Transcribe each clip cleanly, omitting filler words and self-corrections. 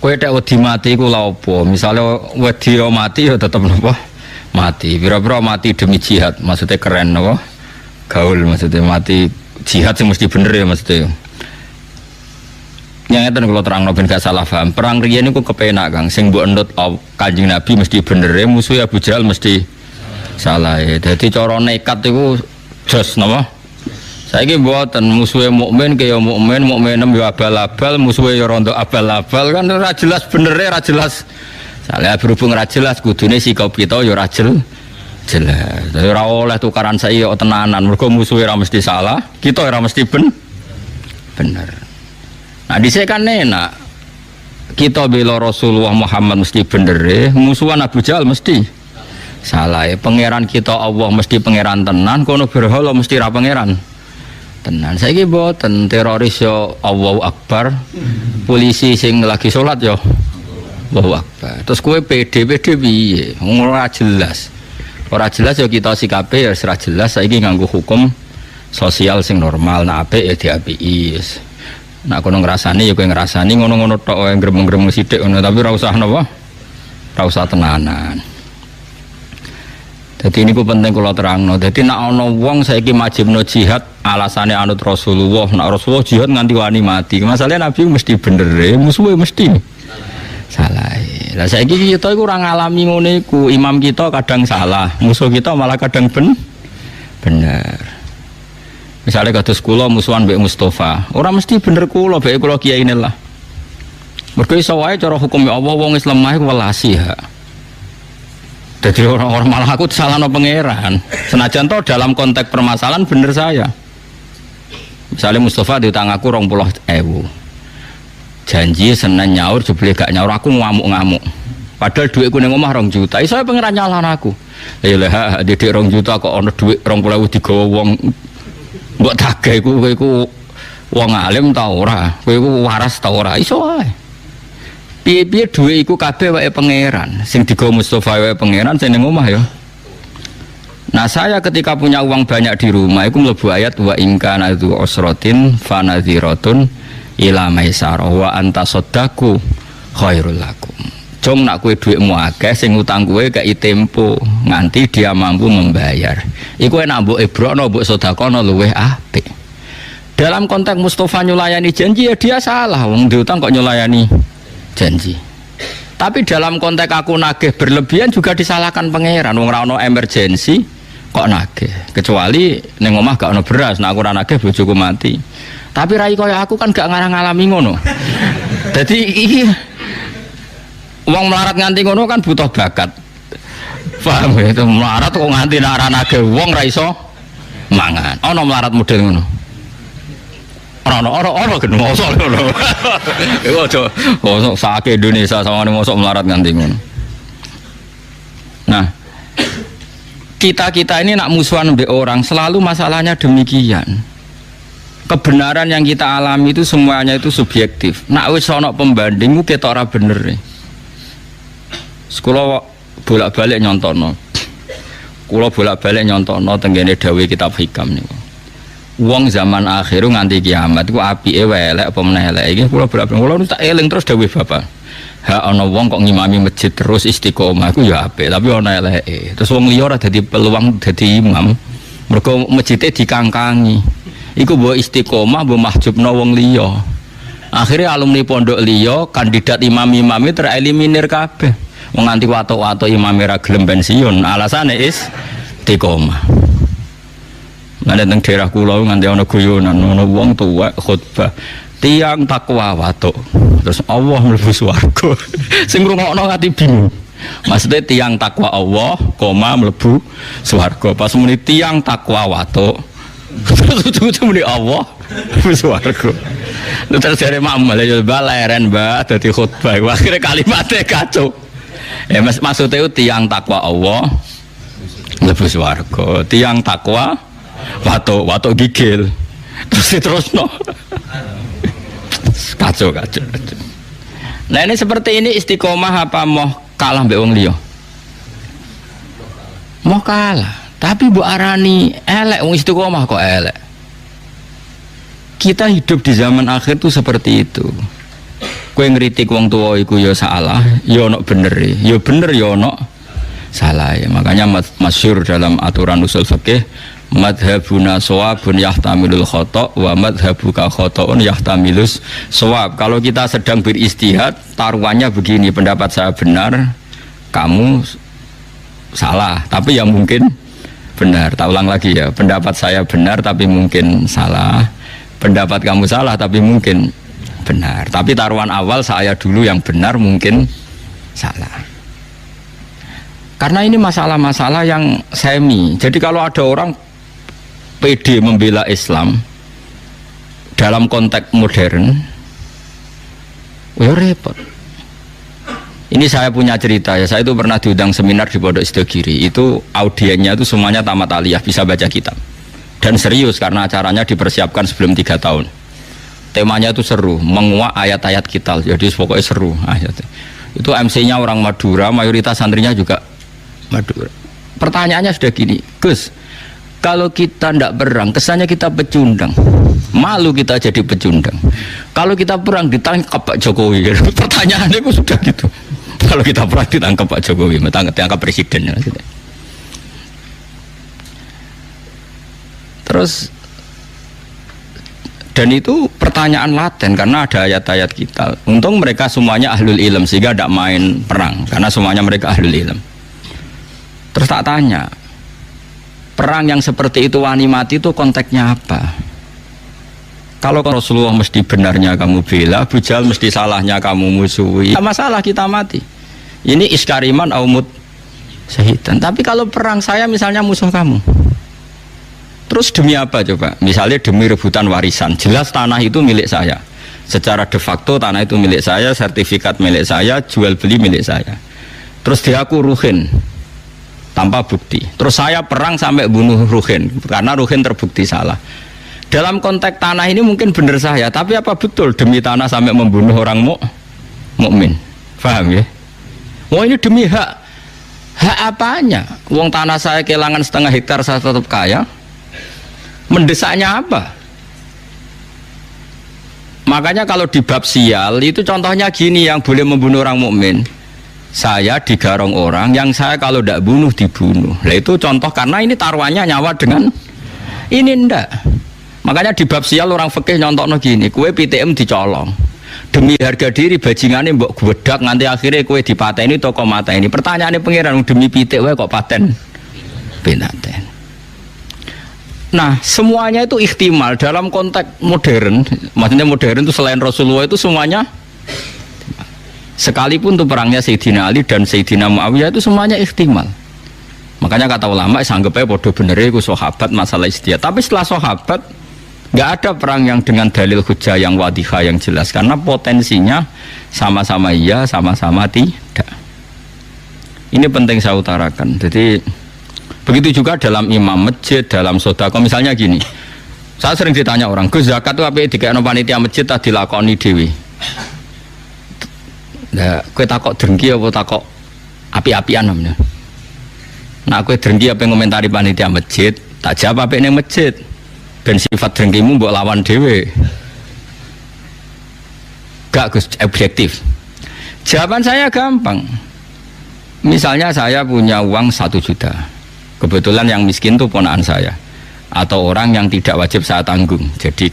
Kowe tek wedi mati iku lha apa? Misale wedi mati ya tetep napa? Mati. Pira-pira mati demi jihad, maksudnya keren napa? Gaul maksudnya mati jihad sing mesti bener ya maksudnya. Yang ngeten kula terangno ben gak salah paham. Perang riyen niku kepenak Kang, sing mbok endut Kanjeng Nabi mesti bener ya, musuh Abu Jahal mesti salah ya. Dadi cara nekat iku jos napa? Saiki mboten musuhe mukmin kaya mukmin, mukminem yo abal-abal, musuhe yo rontok abal-abal kan ora jelas benere, ora jelas. Salah berhubung ora jelas kudune sikap kita yo ora jelas. Ora oleh tukaran saiki yo tenanan, mergo musuhe ora mesti salah, kita ora mesti bener. Nah dhisik kan enak. Kita bela Rasulullah Muhammad mesti bener, musuhan Abu Jahal mesti salah. Pangeran kita Allah mesti pangeran tenan, kono berhala mesti ra pangeran tenan. Saiki mboten teroris yo Allahu Akbar, polisi sing lagi salat yo Allahu Akbar. Terus kowe PD piye? Ora jelas. Ora jelas yo kita sikape ya ora jelas. Saiki nganggo hukum sosial sing normal, nek apik ya diapiki. Nek kono ngrasani ya kowe ngrasani ngono-ngono tok wae gremeng-gremeng sithik ngono, tapi ora usah napa? Ora usah tenanan. Jadi ini ku penting kalau terangno. Jadi nak ono wong saiki majibno jihad alasane anut Rasulullah. Nak Rasulullah jihad nganti wani mati. Masalahnya Nabi mesti bener, musuhe mesti salah. Lah saiki kita iku ora ngalami ngono iku. Imam kita kadang salah, musuh kita malah kadang bener. Misalnya kados kula musuhan mbek Mustafa, ora mesti bener kula, bae kula kiai ini lah. Mergo iso wae cara hukum Allah wong Islam mah iku welasi ya. Jadi orang-orang malah aku salahno pangeran. Senajan toh dalam konteks permasalahan bener saya. Misalnya Mustafa diutang aku 20.000. Janji Senin nyaur jebule gak nyaur aku ngamuk-ngamuk. Padahal duitku ning omah 2 juta. Iso pangeran nyalahno aku. Lah didik 2 juta kok ana duit 20.000 digawa wong mbok tagih kowe iku wong alim ta ora? Kowe iku waras ta ora? Iso wae. Piye-piye duwe iku kabeh wae pangeran. Sing digawa Mustofa wae pangeran sing ning omah ya. Nah, saya ketika punya uang banyak di rumah iku mlebu ayat wa in kana dzu usratin fanadhiratun ila maisar wa anta saddaku khairul lakum. Jong nak kowe dhuwitmu akeh sing utang kowe kei tempo nganti dia mampu membayar. Iku enak mbok ebrokno mbok sedekahno luwih apik. Dalam konteks Mustofa nyulayani janji ya dia salah, wong diutang kok nyulayani janji. Tapi dalam konteks aku nagih berlebihan juga disalahkan pangeran. Wong ora ono emergency kok nagih. Kecuali ning omah gak ono beras, nek aku ora nagih bojoku mati. Tapi rai kaya aku kan gak ngalami ngono. Jadi iki wong melarat nganti ngono kan butuh bakat. Paham ya? Itu melarat kok nganti nek ora nagih wong ra iso mangan. Ono melarat model ngono. Orang kan mosok ngono. Iku aja mosok sak Indonesia sawangane mosok melarat nganti ngono. Nah, kita ini nak musuhan mbek orang selalu masalahnya demikian. Kebenaran yang kita alami itu semuanya itu subjektif. Nak wis ana pembanding ku ketok ora bener. Sekolah bolak-balik nyontono. Kula bolak-balik nyontono tenggene dawuh kitab hikam niku. Wong zaman akhir nganti kiamat iku apike wae elek apa meneh elek iki kula bolak-balik kula tak eling terus dawuh Bapak. Ha ana wong kok ngimami masjid terus istiqomah iku ya apik tapi ana eleke. Terus wong liya ora dadi peluang dadi imam. Mergo masjide dikangkangi. Iku mbok istiqomah mbok mahjubna wong liya. Akhirnya alumni pondok liya kandidat imam-imame tereliminir kabeh. Wong nganti watuk-watuk imame ra gelem pensiun alasane istiqomah. Ada teng daerah kula nganti ana guyonan ana wong tuwa khutbah tiang takwa watuk terus Allah mlebu swarga sing ngrungokno ati bingung maksudnya tiang takwa Allah koma mlebu swarga pas muni tiang takwa watuk terus ujug-ujug muni Allah mlebu swarga terus jare mamal ya baleren Mbak dadi khutbah akhire kalimatnya kacau maksudnya tiang takwa Allah mlebu swarga tiang takwa watuk gigil terus no kacau. Nah ini seperti ini istiqomah apa mau kalah mbek wong liya? Mau kalah, tapi mbok arani elek wong istiqomah kok elek. Kita hidup di zaman akhir tuh seperti itu. Kowe ngritik wong tuwa iku ya salah, ya ono bener, ya bener ya ono salah. Makanya masyhur dalam aturan usul fikih, madhabuna shawabun yahtamilul khata' wa madhabuka khata'un yahtamilus shawab. Kalau kita sedang beristihad, taruhannya begini, pendapat saya benar, kamu salah, tapi ya mungkin benar. Tak ulang lagi ya, pendapat saya benar tapi mungkin salah, pendapat kamu salah tapi mungkin benar. Tapi taruhan awal saya dulu yang benar, mungkin salah. Karena ini masalah-masalah yang semi. Jadi kalau ada orang PD membela Islam dalam konteks modern, ya repot. Ini saya punya cerita ya. Saya itu pernah diundang seminar di Pondok Sidogiri. Itu audiennya itu semuanya tamat aliyah, bisa baca kitab. Dan serius karena acaranya dipersiapkan sebelum 3 tahun. Temanya itu seru, menguak ayat-ayat kita. Jadi pokoknya seru ayatnya. Itu MC-nya orang Madura, mayoritas santrinya juga Madura. Pertanyaannya sudah gini, Gus, kalau kita tidak perang, kesannya kita pecundang. Malu kita jadi pecundang. Kalau kita perang ditangkap Pak Jokowi. Pertanyaannya itu sudah gitu. Kalau kita perang ditangkap Pak Jokowi, ditangkap presiden. Terus, dan itu pertanyaan laten karena ada ayat-ayat kita. Untung mereka semuanya ahlul ilm sehingga tidak main perang karena semuanya mereka ahlul ilm. Terus tak tanya, perang yang seperti itu wani mati itu konteksnya apa? Kalau Rasulullah mesti benarnya kamu bela, Abu Jahal mesti salahnya kamu musuhi. Tidak masalah kita mati. Ini iskariman aumut syahidan. Tapi kalau perang saya misalnya musuh kamu, terus demi apa coba? Misalnya demi rebutan warisan. Jelas tanah itu milik saya. Secara de facto tanah itu milik saya, sertifikat milik saya, jual beli milik saya. Terus dia aku ruhin tanpa bukti. Terus saya perang sampai bunuh ruhin karena ruhin terbukti salah. Dalam konteks tanah ini mungkin benar saya, tapi apa betul demi tanah sampai membunuh orang mukmin? Paham ya? Wah ini demi hak. Hak apanya? Wong tanah saya kehilangan setengah hektar saya tetap kaya. Mendesaknya apa? Makanya kalau di bab sial itu contohnya gini yang boleh membunuh orang mukmin. Saya digarong orang yang saya kalau tidak bunuh dibunuh. Nah itu contoh karena ini taruhannya nyawa dengan ini ndak. Makanya di bab sial orang fikih nyontokno gini, kue PTM dicolong. Demi harga diri bajingane mbok gwedak nganti akhirnya kue dipateni toko mata ini. Pertanyaannya pangeran demi pitik wae kok paten binaten. Nah, semuanya itu ihtimal dalam konteks modern. Maksudnya modern itu selain Rasulullah itu semuanya. Sekalipun itu perangnya Sayyidina Ali dan Sayyidina Muawiyah itu semuanya ihtimal. Makanya kata ulama sanggepnya bodoh bener itu sahabat masalah istihad. Tapi setelah sahabat nggak ada perang yang dengan dalil hujah yang wadihah yang jelas karena potensinya sama-sama iya, sama-sama tidak. Ini penting saya utarakan. Jadi begitu juga dalam imam masjid, dalam sedekah misalnya gini. Saya sering ditanya orang, Gus zakat itu apa dikene panitia masjid tadi dilakoni dhewe. Nah, kowe takok drengki apa takok api-apian namanya. Nah, kowe drengki apa ngomentari panitia masjid, tak jawab apa ning masjid. Ben sifat drengkimu mbok lawan dhewe. Gak Gus objektif. Jawaban saya gampang. Misalnya saya punya uang 1 juta. Kebetulan yang miskin itu ponakan saya atau orang yang tidak wajib saya tanggung. Jadi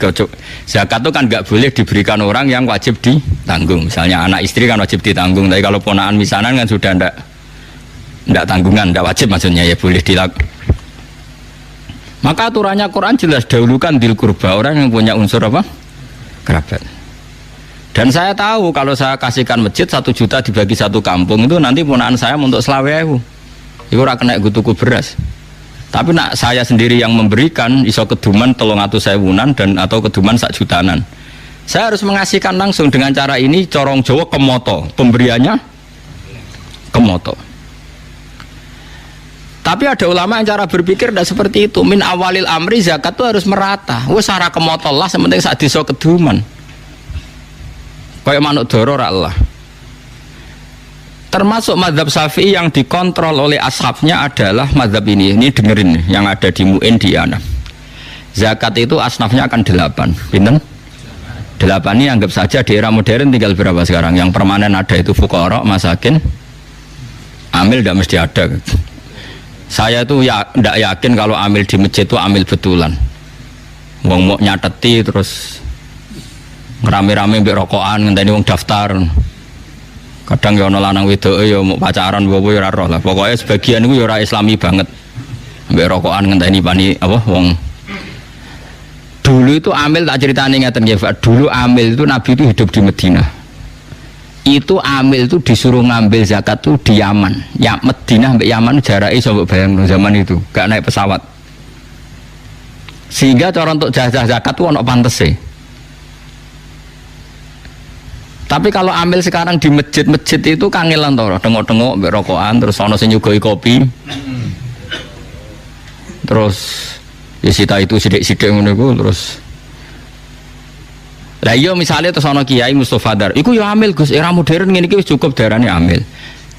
zakat itu kan nggak boleh diberikan orang yang wajib ditanggung. Misalnya anak istri kan wajib ditanggung, tapi kalau ponakan misanan kan sudah ndak tanggungan, ndak wajib maksudnya ya boleh dilakukan. Maka aturannya Quran jelas dahulukan dil kurba, orang yang punya unsur apa? Kerabat. Dan saya tahu kalau saya kasihkan masjid 1 juta dibagi 1 kampung itu nanti ponakan saya untuk selawehu. Itu ora kena tuku beras. Tapi nak saya sendiri yang memberikan iso keduman 300.000-an dan atau keduman 1 jutaan. Saya harus mengasihkan langsung dengan cara ini corong Jawa kemoto, pemberiannya kemoto. Tapi ada ulama yang cara berpikir tidak seperti itu. Min awalil amri zakat itu harus merata. Wes ora kemoto lah, sementing sak desa keduman. Kayak manuk doro ra Allah. Termasuk mazhab Syafi'i yang dikontrol oleh ashabnya adalah mazhab ini dengerin yang ada di Mu'in di Anaf. Zakat itu asnafnya akan 8. Pinten? 8 ini anggap saja di era modern tinggal berapa sekarang? Yang permanen ada itu fuqara, masakin, amil tidak mesti ada. Saya tuh tidak yakin kalau amil di masjid itu amil betulan. Wong mau nyateti terus ngerame-rame mbek rokokan ngenteni wong daftar. Kadang ya ana lanang wedoke ya mau pacaran apa ya ora roh lah. Pokoke sebagian iku ya ora islami banget. Mbek rokokan ngenteni pani apa wong. Dulu itu amil tak ceritani ngeten nggih, Pak. Dulu amil itu Nabi itu hidup di Madinah. Itu amil itu disuruh ngambil zakat tuh di Yaman. Ya Madinah mbek Yaman jarake iso mbok bayangno zaman itu, gak naik pesawat. Sehingga cara untuk jajah zakat tuh ono pantese. Tapi kalau ambil sekarang di masjid-masjid itu kangelan to, tengok-tengok mbek rokokan terus ono sing nyugoi kopi. Terus ya sita itu sidik-sidik ngono iku terus. Lah iya misalnya terus ana Kiai Mustofa Dar, iku ya amil Gus, era modern ngene iki wis cukup darane amil.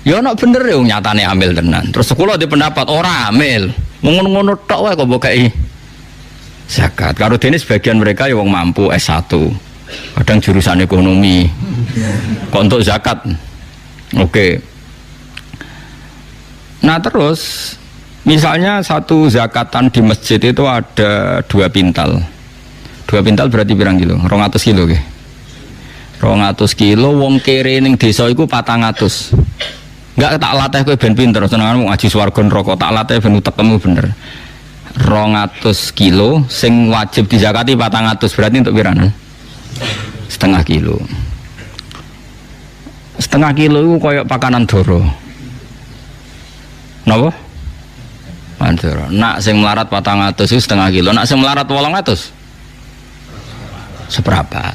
Ya ana bener ya nyatane amil tenan. Terus sekolah di pendapat ora amil. Ngono-ngono tok wae kok mbok kei zakat. Karo dene sebagian mereka ya wong mampu S1. Kadang jurusan ekonomi. Kok untuk zakat. Oke. Nah terus misalnya satu zakatan di masjid itu ada 2 pintal. 2 pintal berarti pirang kilo? 200 kilo ke? 200 kilo wong kere ning desa iku 400. Enggak tak latih kowe ben pinter, senenganmu ngaji swarga neraka, tak latih ben utekmu bener. 200 kilo sing wajib dizakati 400 berarti untuk piranan? Setengah kilo. Setengah kilo itu koyok pakanan doro. Napa? Mandoro. Nak sing melarat 400 itu setengah kilo. Nak sing melarat 800 seprapat.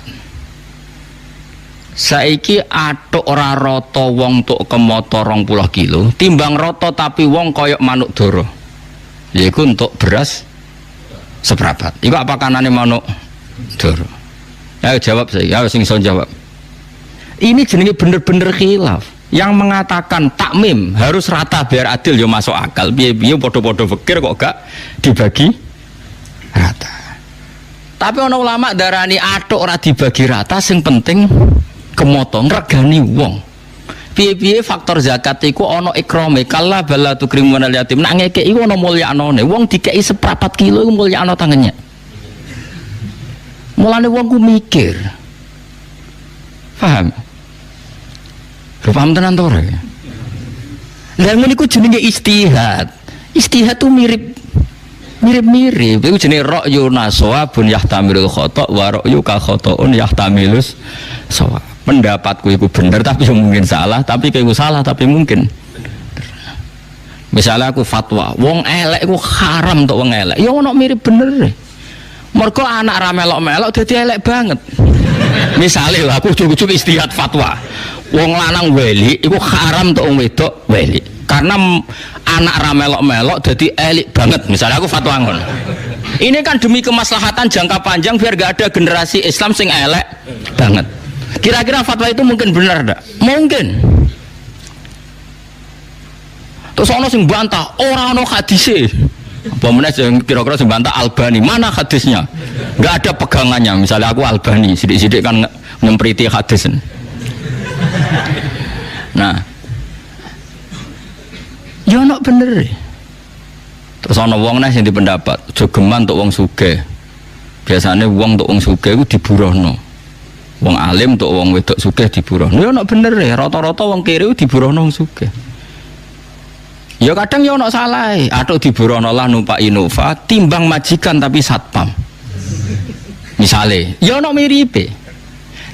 Saiki atuk ora rata wong tuk kemoto 20 kilo, timbang rata tapi wong koyok manuk doro. Yaiku untuk beras seprapat. Iku apa kanane manuk doro? Ayo jawab saya, ayo sing iso jawab. Ini jenenge bener-bener khilaf. Yang mengatakan takmim harus rata biar adil ya masuk akal. Piye-piye padha-padha fikir kok gak dibagi rata. Tapi ana ulama darani atuk ora dibagi rata, sing penting kemotong regani wong. Piye-piye faktor zakat iku ana ikrame, kala bala tukrimun al yatim. Nak ngekeki iku ana mulyanane. Wong dikeki seprapat kilo iku mulyakno tangannya. Mulane wong ku mikir. Paham? Paham tenan to ora? Lah ngene iku jenenge istihad. Istihad tuh mirip-mirip. Iku jenenge ra'yu nasawabun yahtamilul khata' wa ra'yu ka khata'un yahtamilus shawab. Pendapatku itu bener tapi mungkin salah, tapi kayak salah tapi mungkin. Misalnya aku fatwa, wong elek iku haram untuk wong elek. Ya ono mirip bener. Mergo anak ra melok-melok dadi elek banget. Misalnya aku cukup istihad fatwa. Wong lanang weli iku haram untuk wong wedok weli. Karena anak ra melok-melok dadi elek banget. Misalnya aku fatwa ngono. Ini kan demi kemaslahatan jangka panjang biar gak ada generasi Islam sing elek banget. Kira-kira fatwa itu mungkin benar enggak? Mungkin. Terus ana sing bantah, ora ana hadise. Apa meneh sing kira-kira sing bantah Albani, mana hadisnya? Enggak ada pegangannya. Misalnya aku Albani, sidik-sidik kan nyempriti hadis. Nah. Ya ana bener. Terus ana wong neh sing dipendapat, aja geman untuk wong sugih. Biasane wong untuk wong sugih iku diburohno. Wong alim untuk wong wedok sugih diburohno. Ya ana bener ya, rata-rata wong kere diburohno wong sugih. Ya kadang ya ana salah, atuk diburohno lah numpak Innova timbang majikan tapi satpam. Misale, ya ana miripe.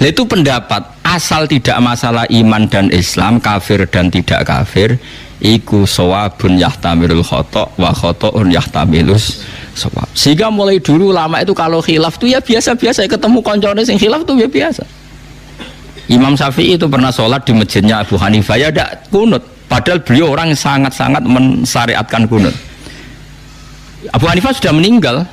Lah itu pendapat asal tidak masalah iman dan Islam, kafir dan tidak kafir, iku shawabun yahtamilul khata' wa khata'un yahtamilus shawab. Sehingga mulai dulu lama itu kalau khilaf tuh ya biasa-biasa, ketemu koncone sing khilaf tuh ya biasa. Imam Syafi'i itu pernah sholat di masjidnya Abu Hanifah ya ndak kunut, padahal beliau orang yang sangat-sangat mensyariatkan kunut. Abu Hanifah sudah meninggal.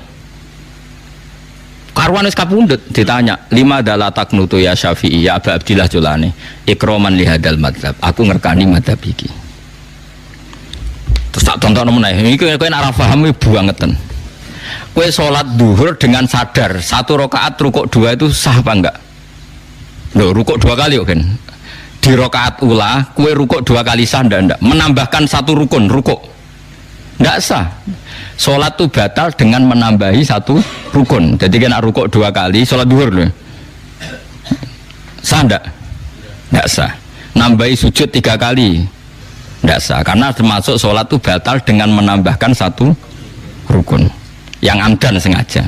Karwan wis kapundhut ditanya, "Lima adalah taknutu ya Syafi'i ya Abu Abdillah Julani, ikroman lihadal madzhab." Aku ngerkani madzhab iki. Terus tak tonton meneh, iki kowe nek ora paham bangetan. Kowe salat duhur dengan sadar 1 rakaat rukuk 2 itu sah apa enggak? Loh, rukuk 2 kali kan. Di rakaat ula kue rukuk 2 kali sah ndak menambahkan 1 rukun rukuk ndak sah. Sholat tuh batal dengan menambahi 1 rukun. Jadi kena rukuk 2 kali sholat duhur loh. Sah ndak sah. Nambahi sujud 3 kali ndak sah karena termasuk sholat tuh batal dengan menambahkan 1 rukun yang amdan sengaja.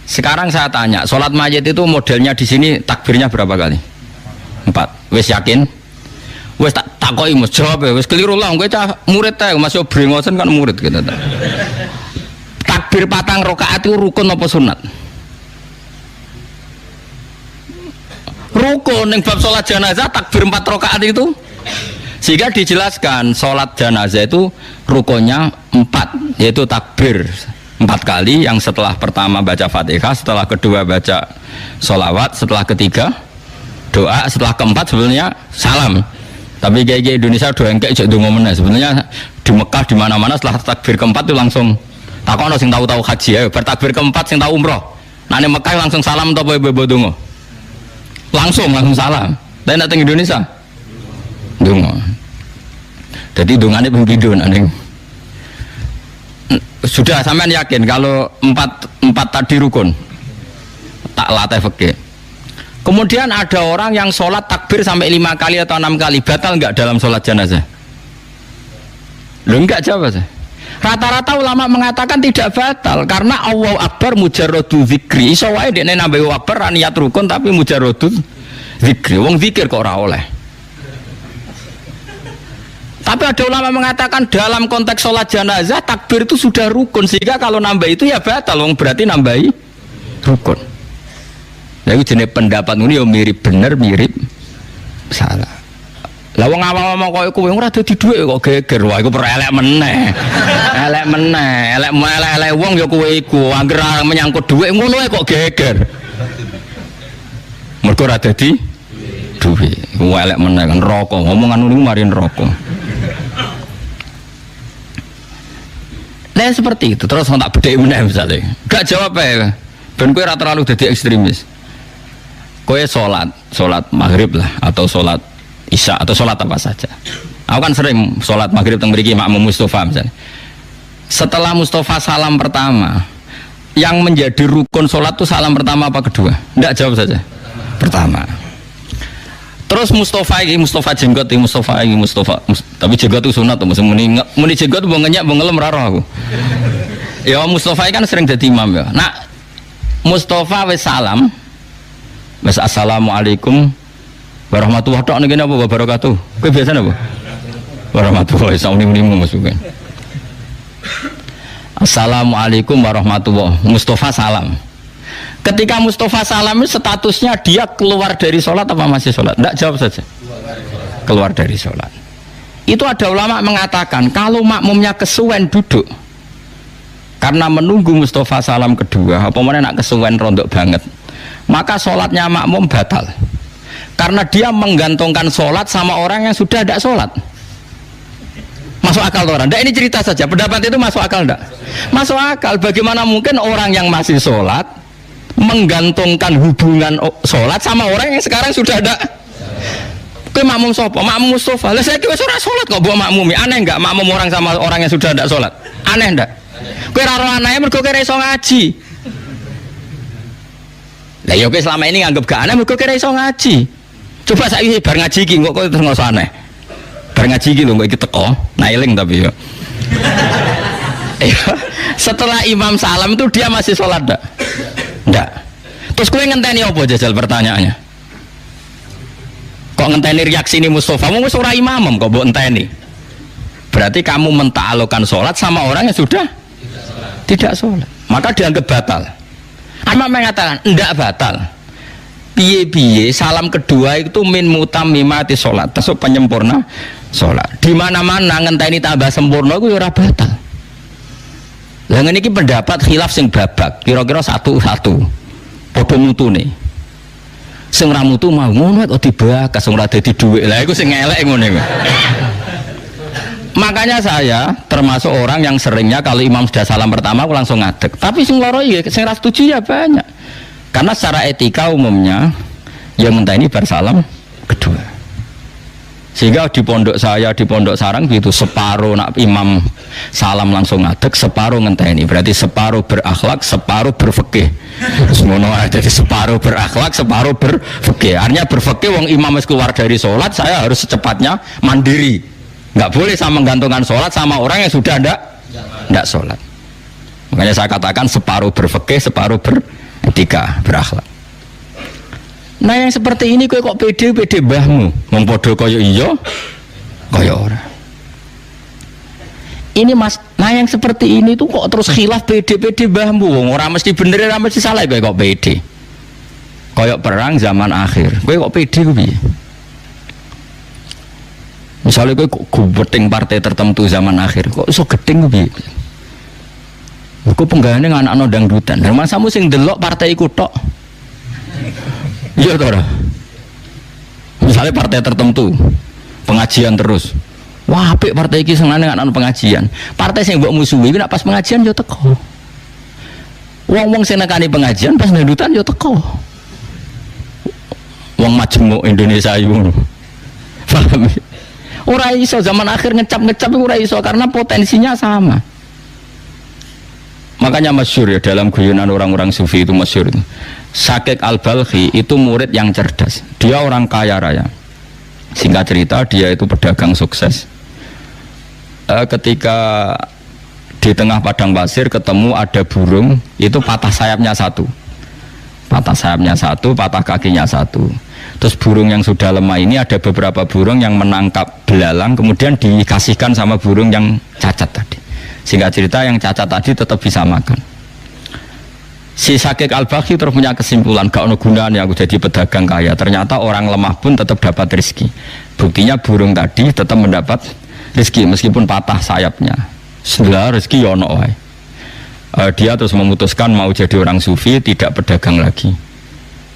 Sekarang saya tanya, sholat mayit itu modelnya di sini takbirnya berapa kali? 4. Wes yakin? Wes tak takoki Mas jawab ya, wes keliru lah, kowe cah murid ta, masih brengosen kan murid gitu. Takbir 4 rakaat itu rukun apa sunat? Rukun. Yang bab sholat jenazah takbir 4 rakaat itu. Sehingga dijelaskan sholat jenazah itu rukunnya 4, yaitu takbir 4 kali, yang setelah pertama baca Fatihah, setelah kedua baca sholawat, setelah ketiga doa, setelah keempat sebenarnya salam. Tapi kayak Indonesia doa yang kayak jatuh ngomongnya sebenarnya di Mekah di mana-mana setelah takbir keempat itu langsung takono sing tahu-tahu haji ya, bertakbir keempat sing tahu umroh. Nah di Mekah langsung salam atau bebo dongo? Langsung salam. Tapi datang Indonesia dongo. Jadi dongane pembidun aneh. Sudah sampean yakin kalau 4 tadi rukun? Tak latih fikih. Kemudian ada orang yang sholat takbir sampai 5 kali atau 6 kali, batal enggak dalam sholat jenazah? Loh enggak, jawab saya. Rata-rata ulama mengatakan tidak batal karena Allahu Akbar mujarradu zikri. Iso wae dekne nambah Allahu Akbar niat rukun tapi mujarradu zikri. Wong zikir kok ora oleh. Tapi ada ulama mengatakan dalam konteks sholat jenazah takbir itu sudah rukun, sehingga kalau nambah itu ya batal. Wong berarti nambahi rukun. Nah, itu jenis pendapat ini ya mirip bener mirip salah. Lah wong awam-awam koyo kowe ora dadi dhuwit kok geger. Wah iku perelek meneh. Elek wong ya kowe iku anggere menyangkut dhuwit ngono kok geger. Mergo ora dadi dhuwit. Iku elek meneh kan neraka. Ngomongan niku mari neraka. Lah seperti itu terus tak bedhek meneh misale. Gak jawab ae. Ben kowe ora terlalu dadi ekstremis. Kowe sholat maghrib lah atau sholat isya atau sholat apa saja. Aku kan sering sholat maghrib teng mriki makmum Mustafa misalnya. Setelah Mustafa salam pertama, yang menjadi rukun sholat itu salam pertama apa kedua? Enggak, jawab saja. Pertama. Terus Mustafa jenggot iki Mustafa. Tapi jenggot itu sunat tuh, muni jenggot mbok ngenyak mbok ngelem ra roh aku. Ya Mustafa kan sering jadi imam ya. Nah, Mustafa wis salam. Mas assalamualaikum warahmatullahi wabarakatuh. Ini apa wabarakatuh? Kau biasa apa? Warahmatullahi wabarakatuh. Assalamualaikum warahmatullahi. Mustafa salam. Ketika Mustafa salam itu statusnya dia keluar dari sholat apa masih sholat? Tidak, jawab saja. Keluar dari sholat. Itu ada ulama mengatakan kalau makmumnya kesuwen duduk karena menunggu Mustafa salam kedua, apa mana nak kesuwen rondok banget, maka sholatnya makmum batal karena dia menggantungkan sholat sama orang yang sudah tidak sholat. Masuk akal orang? Ini cerita saja, pendapat itu masuk akal tidak? Masuk akal. Bagaimana mungkin orang yang masih sholat menggantungkan hubungan sholat sama orang yang sekarang sudah ada? Ke makmum sopo? Makmum Mustafa. Lah saya kira ora sholat kok buat makmumi. Aneh enggak makmum orang sama orang yang sudah tidak sholat? Aneh enggak? Kowe ora ro anake mergo kowe iso ngaji. Lah ya kowe selama ini nganggep gak aneh mergo kira iso ngaji. Coba saiki bar ngaji iki kok kowe terus ngoso aneh. Bar ngaji iki lho kok iki teko, nailing tapi ya. Setelah imam salam itu dia masih sholat enggak? Enggak. Terus kowe ngenteni apa jajal pertanyaannya? Kok ngenteni reaksi ini Mustafa? Wong wis ora imam kok mbok enteni. Berarti kamu mentaklukkan sholat sama orang yang sudah tidak sholat. Maka dianggap batal. Amma mengatakan enggak batal. Piye-piye salam kedua itu min mutammimati sholat, termasuk penyempurna sholat. Di mana-mana ngenteni tambah sempurna itu ora batal. Lah ngene iki pendapat khilaf sing babak, kira-kira satu-satu. Padha mutune. Sing ora mutu mau ngono kok dibakas sing ora dadi dhuwit. Lah iku sing elek ngono iku. Makanya saya termasuk orang yang seringnya kalau imam sudah salam pertama aku langsung ngadeg. Tapi sing loro iki sing ra setuju ya banyak. Karena secara etika umumnya yang ngenteni bar salam kedua. Sehingga di pondok saya, di pondok sarang gitu, separuh nak imam salam langsung ngadeg, separuh ngenteni. Berarti separuh berakhlak, separuh berfikih. Semono jadi separuh berakhlak, separuh berfikih. Artinya berfikih wong imam wis keluar dari sholat, saya harus secepatnya mandiri. Nggak boleh sama menggantungkan sholat sama orang yang sudah ndak sholat. Makanya saya katakan separuh berfikih, separuh beretika, berakhlak. Nah yang seperti ini kok pede mbahmu wong padha kaya iya kaya ora. Ini Mas, nah yang seperti ini tuh kok terus khilaf pede mbahmu wong ora mesti bener ora mesti salah kok pede. Kaya perang zaman akhir. Kowe kok pede ku piye? Misalnya kowe gubeting partai tertentu zaman akhir kok iso gedeng ku piye? Kok penggane anak-anak dangdutan. Dan masamu sing delok partai iku tok. Iya toh, misalnya partai tertentu pengajian terus, wah apik partai iki senengane anak pengajian. Partai sing mbok musuhi iki nek pas pengajian yo teko. Wong-wong sing nekani pengajian pas ndutan yo teko. Wong majemuk Indonesia iku ngono. Paham? Ora iso zaman akhir ngecap-ngecap ora iso karena potensinya sama. Makanya masyhur ya dalam guyonan orang-orang sufi itu masyhur itu. Syakik Al-Balkhi itu murid yang cerdas. Dia orang kaya raya. Singkat cerita dia itu pedagang sukses. Ketika di tengah padang pasir ketemu ada burung, itu patah sayapnya satu. Patah sayapnya satu, patah kakinya satu. Terus burung yang sudah lemah ini ada beberapa burung yang menangkap belalang kemudian dikasihkan sama burung yang cacat tadi. Singkat cerita yang cacat tadi tetap bisa makan. Si Syakik Al-Balkhi terus punya kesimpulan gak ada gunanya aku jadi pedagang kaya, ternyata orang lemah pun tetap dapat rezeki. Buktinya burung tadi tetap mendapat rezeki meskipun patah sayapnya. Setelah rezeki yono dia terus memutuskan mau jadi orang sufi, tidak pedagang lagi.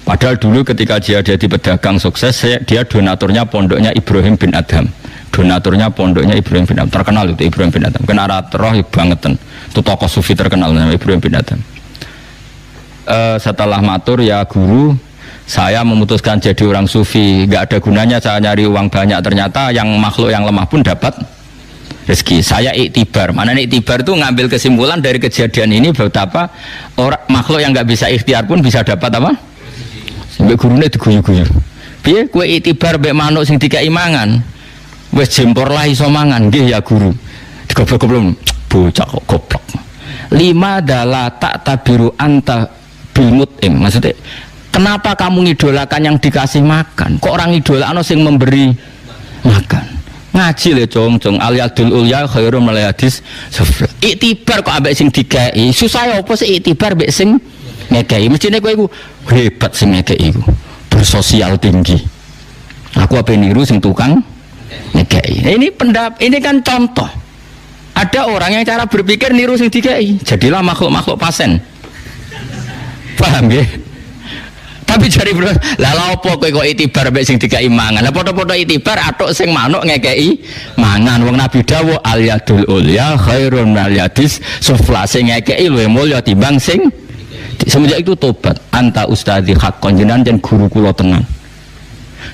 Padahal dulu ketika dia jadi pedagang sukses, dia donaturnya pondoknya Ibrahim bin Adham. Donaturnya pondoknya Ibrahim bin Adham, terkenal itu Ibrahim bin Adham. Kena roh bangetan. Itu tokoh sufi terkenal namanya Ibrahim bin Adham. Setelah matur ya guru, saya memutuskan jadi orang sufi, nggak ada gunanya saya nyari uang banyak, ternyata yang makhluk yang lemah pun dapat rezeki. Saya iktibar, mana iktibar itu ngambil kesimpulan dari kejadian ini betapa orang makhluk yang nggak bisa ikhtiar pun bisa dapat apa? Sampai gurunya diguyu-guyu. Piye kue iktibar mbek manuk sing dikai mangan, wes jempor lah iso mangan, nggih ya guru. Digoblok-goblok bocah kok goblok. 5 dala tak tabiru anta bilmut'im. Maksudnya kenapa kamu ngidolakan yang dikasih makan? Kok orang idolakno sing memberi makan? Ngaji le cong al-yadul ulya khairum minal hadis sufla. Iktibar kok ambek sing dikei. Susah apa sih iktibar mbek sing ngekei? Mestine kowe iku hebat sing ngekei iku. Bersosial tinggi. Aku apa niru sing tukang ngekei. Ini kan contoh. Ada orang yang cara berpikir niru sing dikei. Jadilah makhluk-makhluk pasen. Paham ya? Tapi jari bro, lah apa kowe kok itibar mbek sing dikai mangan. Lah padha-padha itibar atuk sing manuk ngekei mangan. Wong Nabi dawuh al yadul ulya khairun minal yadis sufla, sing ngekei luwih mulya timbang sing. Semenjak itu tobat, anta ustadzi haqqon, jenengan jan guru kula tenan.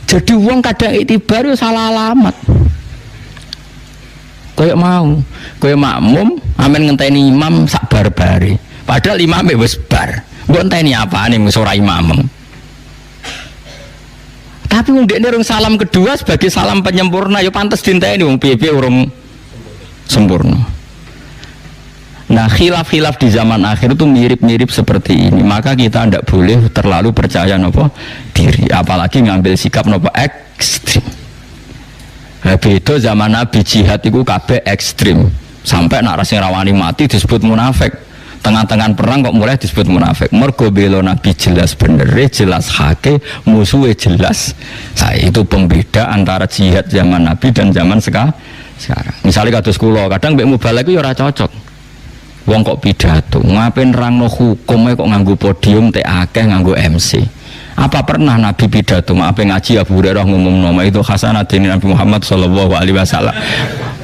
Jadi wong kadang itibar yo salah alamat. Kayak mau, kayak makmum amen ngenteni imam sak bar-bare. Padahal imame wis bar. Mbok enteni apane wis ora imam. Tapi wong dekne urung salam kedua sebagai salam penyempurna ya pantes dinteni wong piye-piye urung sempurna. Nah, khilaf-khilaf di zaman akhir itu mirip-mirip seperti ini. Maka kita tidak boleh terlalu percaya nopo diri, apalagi ngambil sikap nopo ekstrim. Beda zaman Nabi jihad itu kabeh ekstrim. Sampai nak rasing rawani mati disebut munafik. Tengah-tengah perang kok mulai disebut munafik. Mergo bela Nabi jelas bener, jelas hake, musuhnya jelas. Saya itu pembeda antara jihad zaman Nabi dan zaman sekarang. Misalnya kados kula, kadang mbek mubalek iku ya ora cocok. Wong kok pidato, ngapain nerangno hukum kok nganggo podium teh akeh nganggo MC. Apa pernah Nabi pidato maaf ngaji Abu Hurairah ngomong nama itu Hasanadin Nabi Muhammad sallallahu alaihi wasallam.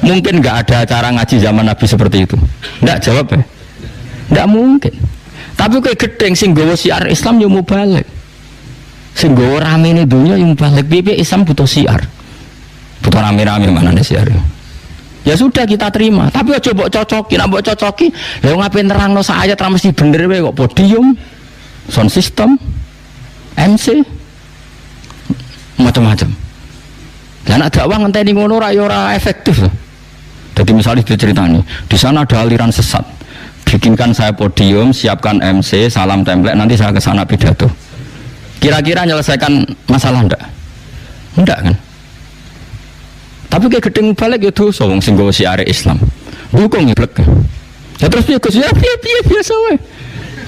Mungkin enggak ada acara ngaji zaman Nabi seperti itu. Enggak jawab ya? Enggak mungkin. Tapi kayak gedeng sing nggawa syiar Islam yo mubalek. Sing nggawa ramene donya yang balik piye Islam butuh siar. Butuh rame-rame mana nih siar. Ya sudah kita terima, tapi aja mbok cocoki, nek mbok cocoki, lha ngapae nerangno sak ayat ra mesti bener wae kok podium, sound system, MC macam-macam. Lah nek dakwah ngenteni ngono ra ya ora efektif. Jadi misalnya diceritani, di sana ada aliran sesat. Bikinkan saya podium, siapkan MC, salam template, nanti saya ke sana pidato. Kira-kira menyelesaikan masalah enggak? Enggak kan? Tapi kayak gedeng balik itu wong sing nggawa siare Islam. Dukung ngeblek. Ya terus piye Gus? Ya piye biasa wae.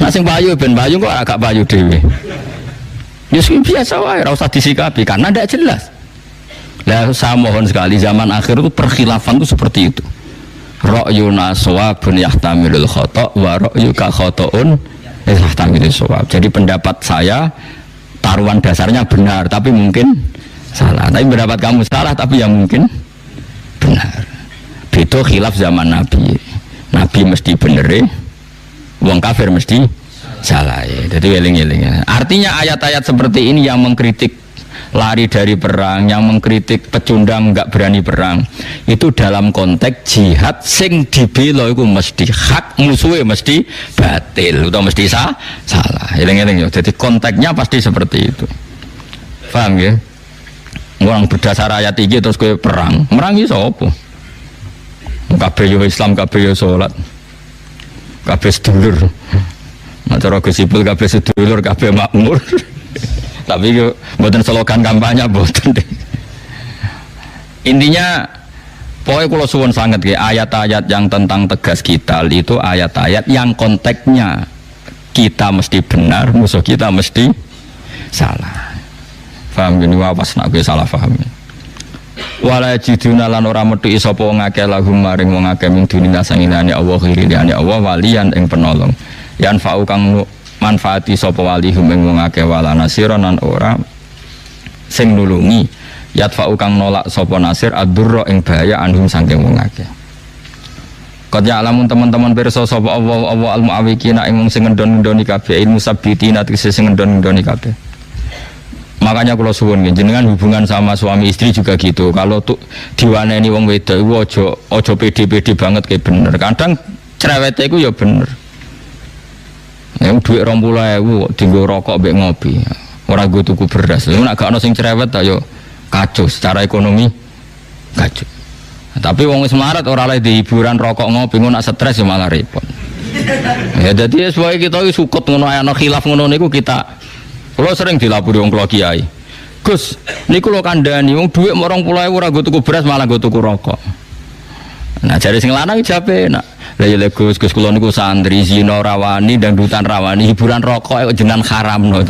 Nek sing payu ben payu kok agak payu dhewe. Ya sing biasa wae, ora usah disikapi karena ndak jelas. Lah saya mohon sekali zaman akhir itu perkhilafan itu seperti itu. Ra'yuna shawabun yahtamilul khata' wa ra'yuka khata'un yahtamilul shawab. Jadi pendapat saya taruhan dasarnya benar tapi mungkin salah. Tapi pendapat kamu salah tapi yang mungkin benar. Itu khilaf zaman Nabi. Nabi mesti bener, wong kafir mesti salah. Jadi eling-eling. Artinya ayat-ayat seperti ini yang mengkritik lari dari perang, yang mengkritik pecundang nggak berani perang, itu dalam konteks jihad sing dibela itu mesti hak, musuhnya mesti batil atau mesti salah. Eling-eling ya. Jadi konteksnya pasti seperti itu. Paham ya? Orang berdasar ayat 3 terus ke perang, merangi sapa? Kabeh yo Islam, kabeh yo salat, kabeh sedulur. Nah cara gesipul kabeh sedulur, kabeh makmur. Tapi yo mboten slogan kampanye mboten. Intinya pokoknya kalau suwun sangat ya, ayat-ayat yang tentang tegas kita itu ayat-ayat yang konteksnya kita mesti benar, musuh kita mesti salah. Paham gini wapas nak gue salah paham. Wala jiduna lan ora metu sapa wong akeh lahum maring wong akeh min dunia sangilane Allah khirine Allah walian ing penolong. Yan fa'u kang manfaati sapa wali hum ing wong akeh wala nasiran ora sing nulungi yatfa'u kang nolak sapa nasir adurra ing bahaya anhum saking wong akeh. Qad ya'lamun teman-teman pirsa sapa Allah al-mu'awwiqina ing wong sing ngendon-ngendoni kabeh ilmu sabbitina tegese sing ngendon-ngendoni kabeh. Makanya kalau suwun jenengan hubungan sama suami istri juga gitu. Kalau tuh diwaneni wong wedok iku aja pede-pede banget kayak bener. Kadang cerewete iku ya bener. Yang duit 20.000 dienggo rokok mbek ngopi. Ora nggo tuku beras. Lha nek gak ono sing cerewet ta yo kacau secara ekonomi kacau. Tapi wong wis melarat ora oleh di hiburan rokok ngopi ngono nak stres ya malah repot. Ya dadi sebagai kita iki sukut ngono ana khilaf ngono niku kita. Kalau sering dilapuri wong kula kiai. Gus, niku lho kandhani wong dhuwit 20.000 ora nggo tuku beras malah nggo tuku rokok. Nah jare sing lanang jape nak. Lah ya Gus kula niku santri zina rawani dangdutan rawani hiburan rokok kok jenengan haramno.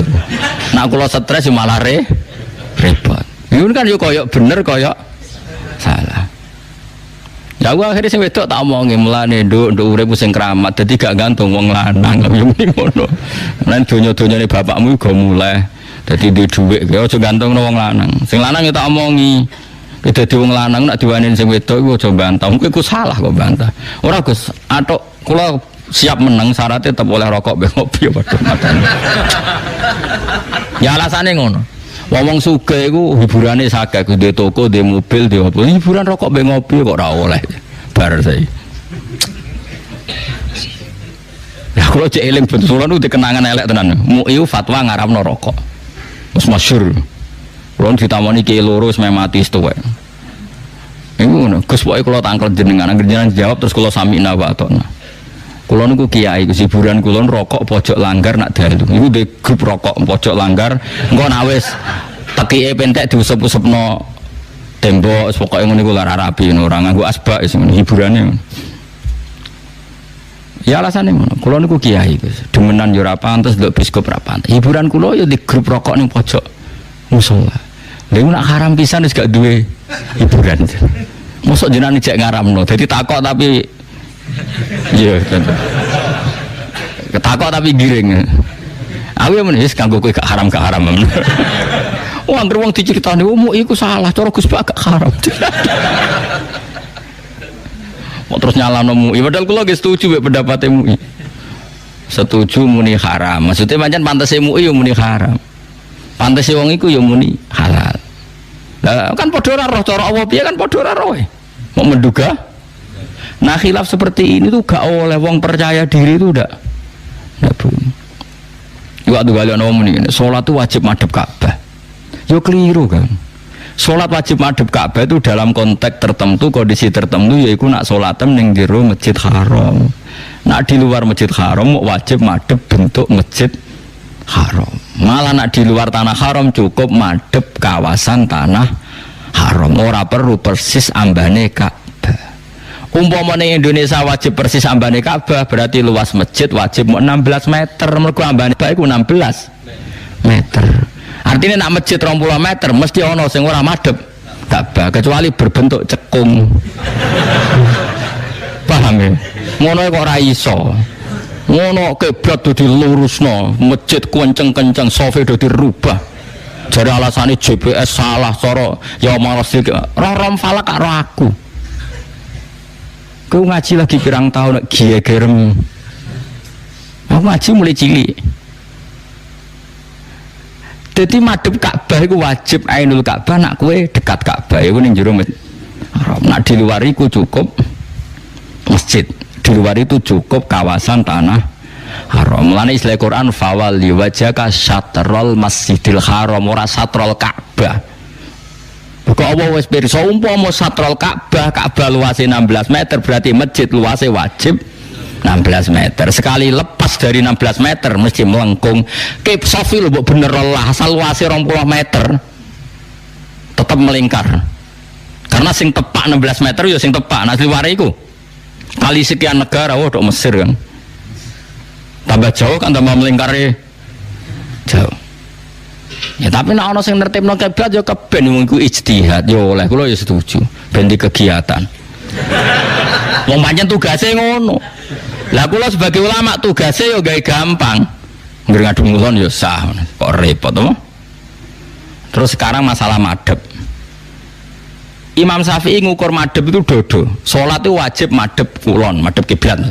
Nak kula stres malah repot. Iku kan yo koyo bener koyo salah. Ya gua akhirnya sing wedok tak omongi mulane nduk urip sing keramat dadi gak gantung wong lanang yo ngono. Lan donya-donyane bapakmu go mulai dadi duwe dhuwit ya aja gantung wong lanang. Sing lanang ya tak omongi. Dadi wong lanang nek diwaneni sing wedok iku aja bantah. Kowe iku salah kok bantah. Ora Gus, atok kula siap menang syaratnya tetep oleh rokok mbek ngopi padha matane. Ya alasane ngono. Wong sugih iku hiburane sakit, duwe toko, duwe mobil, duwe apa. Hiburan rokok mbek ngopi kok ora oleh. Bar saiki. Lah kula cek eling betul niku dikenangan elek tenan. MUI fatwa ngaramno rokok. Wis masyhur. Kula ditamoni ki loro wis mati tuwek. Iku ngono, Gus pokoke kula tangkel jenengan, jenengan jawab terus kula samina wa atona. Kula niku kiai, hiburan kula rokok pojok langgar nak dalu. Iku di grup rokok pojok langgar, engko nek wis tekike pentek diusep-usepno tembok, pokoke ngene iku lara rapi ngono, ora nganggo asbak wis ngono hiburane. Ya alasane ngono. Kula niku kiai, Gus. Demenan yo ora pantes, nduk biskop ora pantes. Hiburan kula yo di grup rokok ning pojok musala. Lha nek haram pisan wis gak duwe hiburan. Mosok jenengan jek ngaramno. Dadi takok tapi iya, ketakok tapi giring. Aku ya menis kanggo kowe gak haram. Wah, anggere wong diceritani MUI iku salah, cara Gus Pak gak haram. Kok terus nyalano MUI, padahal kula nggih setuju mek pendapat MUI. Setuju muni haram. Maksudnya pancen pantese MUI yo muni haram. Pantes wong iku ya muni halal. Lah kan padha ora roh cara Allah piye kan padha ora roh. Mau menduga. Nah khilaf seperti ini tuh gak oleh wong percaya diri itu ndak boleh. Waktu kalian ngomong ini, sholat itu wajib madhep Ka'bah. Yo keliru kan. Sholat wajib madhep Ka'bah itu dalam konteks tertentu, kondisi tertentu, yaitu nak sholatem ning jero Masjid Haram. Nak di luar Masjid Haram wajib madhep bentuk Masjid Haram. Malah nak di luar tanah haram cukup madhep kawasan tanah haram. Ora perlu persis ambane Ka'bah. Umpamane Indonesia wajib persis ambane Ka'bah, berarti luas masjid wajib 16 meter. Mergo ambane Ka'bah iku 16 meter. Artinya nak masjid 20 meter mesti ono sing ora madhep Ka'bah kecuali berbentuk cekung. Paham ya? Ngono kok ora iso. Ngono kiblat do dilurusno, masjid kenceng-kenceng, sofe do dirubah. Jare alasane GPS salah cara ya males iki. Rom falak karo aku. Aku ngaji lagi pirang tahun gegerem. Aku ngaji mulai cilik. Jadi madhep Ka'bah itu wajib ainul Ka'bah nak kowe dekat Ka'bah iku ning jero haram. Nak di luar iku cukup masjid. Di luar itu cukup kawasan tanah haram. Mulane istilah Quran fawalli wajhaka syatrul masjidil haram ora satrul Ka'bah. Kok Allah wis pirsa umpama satrul Ka'bah, Ka'bah luasnya 16 meter berarti masjid luasnya wajib 16 meter. Sekali lepas dari 16 meter mesti melengkung. Kayak sofi lho mbok bener lah asal luasnya 20 meter tetap melingkar. Karena sing tepak 16 meter ya sing tepak. Nah luar iku kali sekian negara waduh Mesir kan. Tambah jauh kan tambah melingkar jauh. Ya tapi nek ana sing nertibno kiblat ya keben iku ijtihad ya oleh kula ya setuju ben di kegiatan. Wong pancen tugase ngono. Lah kula sebagai ulama tugase ya gawe gampang. Ngadu ngulon ya sah kok repot to. Terus sekarang masalah madhep. Imam Syafi'i ngukur madhep itu dodo. Salat itu wajib madhep kulon, madhep kiblat.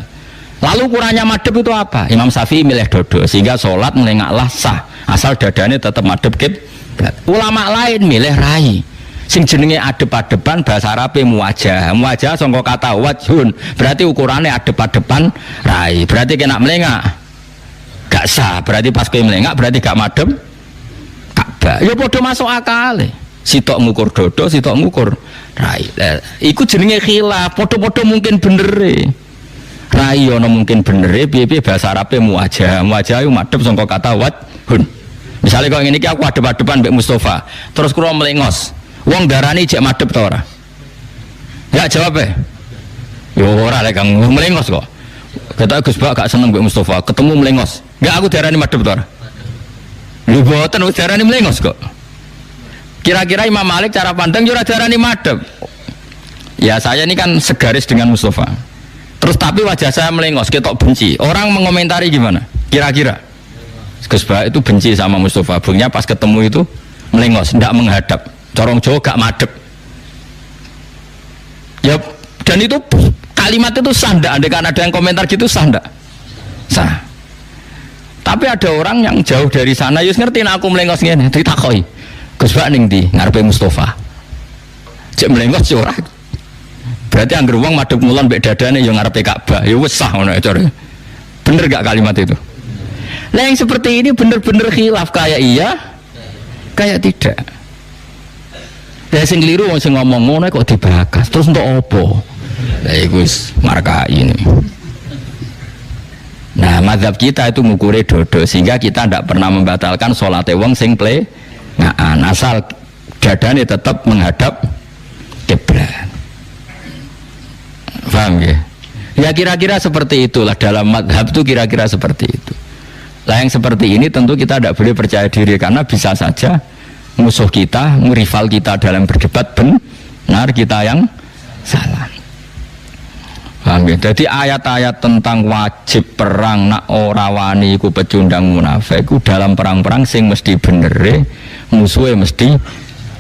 Lalu ukurannya madhep itu apa? Imam Syafi'i milih dodo sehingga salat nglengaklah sah. Asal dadane tetap madhep kiblat. Ulama lain milih rai. Sing jenenge adep-adepan bahasa Arabe muwajah. Muwajah sangka kata wajhun. Berarti ukurannya adep-adepan rai. Berarti kena melengak. Gak sah. Berarti pas kowe melengak berarti gak madhep Ka'bah. Ya padha masuk akal. Sitok ngukur dodo, sitok ngukur rai. Iku jenenge khilaf. Padha-padha mungkin bener. Rai ana mungkin bener. Piye-piye bahasa Arabe muwajah. Muwajah iku madhep sangka kata wajhun. Misalnya kalau ini aku adep-adepan Mbak Mustafa, terus kula melengos, wong darani jek madhep ta ora? Ya jawab yo ora lek kang melengos kok. Kata Gus Bak gak seneng Mbak Mustafa, ketemu melengos. Enggak aku darani madhep ta ora? Lho boten wis darani melengos kok. Kira-kira Imam Malik cara pandang yo ora darani madhep. Ya saya ini kan segaris dengan Mustafa. Terus tapi wajah saya melengos, ketok benci. Orang mengomentari gimana? Kira-kira Gus Bak itu benci sama Mustafa, buktinya pas ketemu itu melengos, tidak menghadap, corong Jawa gak madep. Ya, dan itu kalimat itu sah ndak? Andai kan ada yang komentar gitu sah ndak? Sah. Tapi ada orang yang jauh dari sana, yus ngerti nak aku melengos ngene, ditakoi. Gus Bak ning ndi? Ngarepe Mustafa. Cek melengos yo ora. Berarti angger wong madhep ngulon mbek dadane yo ngarepe Ka'bah, ya wis sah ngono cara. Bener gak kalimat itu? Nah yang seperti ini bener-bener khilaf, kayak iya, kayak tidak. Ya sing keliru wong sing ngomong ngono kok dibakas, terus untuk opo? Lah iku wis markai ini. Nah, mazhab kita itu ngukure dodo sehingga kita tidak pernah membatalkan salate wong sing plengaan asal dadane tetap menghadap kiblat. Paham ya? Ya kira-kira seperti itulah dalam mazhab itu kira-kira seperti itu. Lah yang seperti ini tentu kita tidak boleh percaya diri karena bisa saja musuh kita, rival kita dalam berdebat benar, kita yang salah. Paham ya? Jadi ayat-ayat tentang wajib perang nak ora wani iku pecundang munafik iku dalam perang-perang sing mesti bener musuhnya mesti.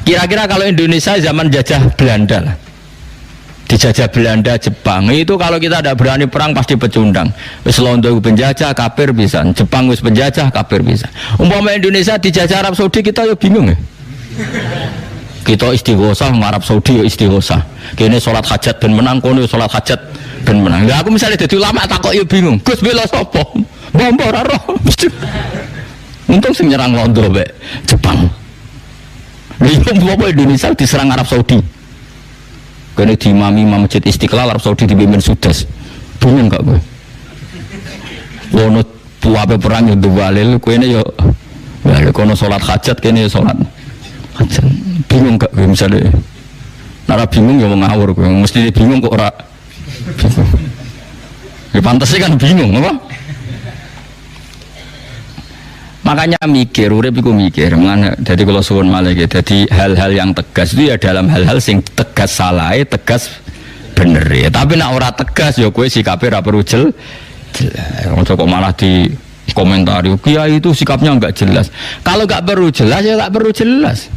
Kira-kira kalau Indonesia zaman jajah Belanda lah, dijajah Belanda, Jepang. Itu kalau kita tidak berani perang pasti pecundang. Wis londo penjajah kafir bisa, Jepang wis penjajah kafir bisa. Umpama Indonesia dijajah Arab Saudi kita ya bingung ya. Kita istighosah sama Arab Saudi ya istighosah. Kene salat hajat ben menang, kono salat hajat ben menang. Ya aku misalnya jadi ulama tak kok ya bingung. Gus bela sapa? Mbok ora roh. Untung sing nyerang londo mek Jepang. Lha umpama Indonesia diserang Arab Saudi. Kene diimami Imam Masjid Istiqlal Arab Saudi dipimpin Sudas. Bingung gak kowe? Wono puape perang yo duwalil kowe yo ya kono salat hajat kene salat hajat. Bingung gak kowe misale? Nek bingung yo ngawur kowe. Mesti bingung kok ora bingung. Ya pantes kan bingung apa? Makanya mikir, urip iku mikir. Jadi kalau suwun malih jadi hal-hal yang tegas itu ya dalam hal-hal sing tegas salah, tegas bener ya. Tapi nak ora tegas ya kowe sikape ora perlu jelas. Kok malah di komentari kiai itu sikapnya enggak jelas. Kalau enggak perlu jelas ya enggak perlu jelas.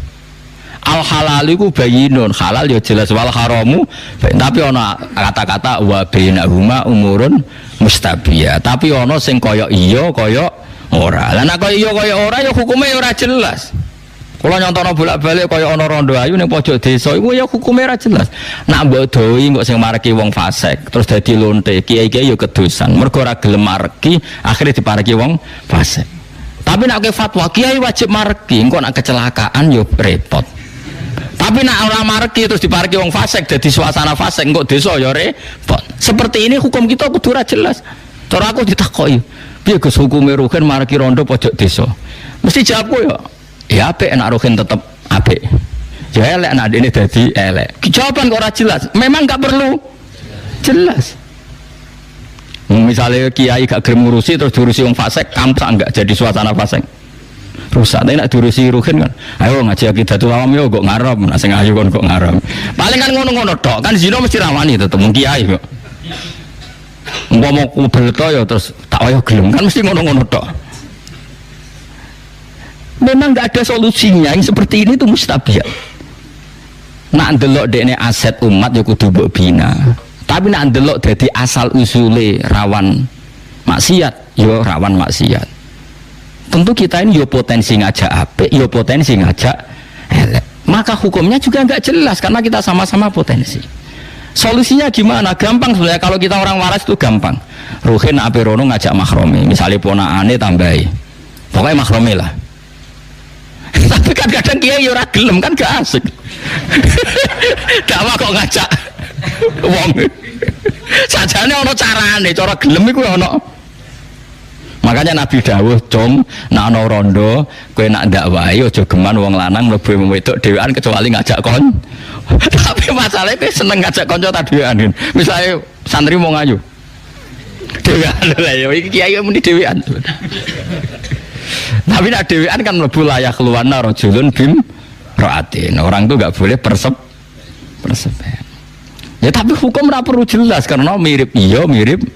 Al halal iku bayinun, halal ya jelas, wal haramu tapi ana kata-kata wa bainahuma umurun mustabiyah. Tapi ana sing kaya iya kaya ora. Lah nek kaya iya kaya ora ya hukume ora jelas. Kula nyontono bolak-balik kaya ana rondo ayu ning pojok desa iku ya hukume ora jelas. Nak mbok doi mbok sing mareki wong fasik terus dadi lonte, kiai-kiai ya kedosan. Mergo ora gelem mareki akhire dipareki wong fasik. Tapi nek fatwa kiai wajib mareki, engko nek kecelakaan ya repot. Tapi nak ora mareki terus dipareki wong fasik dadi suasana fasik engko desa ya repot. Seperti ini hukum kita kudu ora jelas. Cara aku ditakoki, piye Gus hukume ruhin mareki rondo pojok desa? Mesti jawabku ya apik nek ruhin tetep apik. Ya elek nek dene dadi elek. Jawaban kok ora jelas. Memang enggak perlu jelas. Misalnya kiai gak gelem ngurusi terus diurusi wong fasik, kamsak enggak jadi suasana fasik. Rusak. Tapi nek diurusi ruhin kan, ayo ngaji akidatul awam yo kok ngarep, nek sing ayu kon kok ngarep. Paling kan ngono-ngono tok. Kan zina mesti rawani tetep wong kiai kok. Umpama kubel to ya terus tak wayah gelem kan mesti ngono-ngono tok. Memang enggak ada solusinya yang seperti ini tuh mustabiyat. Nak ndelok dekne aset umat ya kudu mbok bina. Tapi nak ndelok dadi asal usule rawan maksiat, ya rawan maksiat. Tentu kita ini ya potensi ngajak apik, ya potensi ngajak elek. Maka hukumnya juga enggak jelas karena kita sama-sama potensi. Solusinya gimana? Gampang sebenarnya kalau kita orang waras itu gampang. Ruhin ape rono ngajak mahrome, misalnya ponakane tambahi. Pokoknya mahrome lah. Tapi kan kadang kiai ora gelem kan gak asik. Dakwah kok ngajak wong. Sajane ana carane, cara gelem iku ana. Makanya Nabi dawuh, "Com, nek ana rondo, kowe nak ndakwahi aja geman wong lanang mlebu wedok dhewean kecuali ngajak kon." Tapi masalahnya kowe seneng ngajak kanca ta dhewean. Misale santri mau ngayu. Dhewean lha ya iki kiai muni dhewean. Tapi nak dhewean kan mlebu layak keluarna rajulun bim raatin. Orang tuh enggak boleh persepen. Ya tapi hukum ora perlu jelas karena mirip iya mirip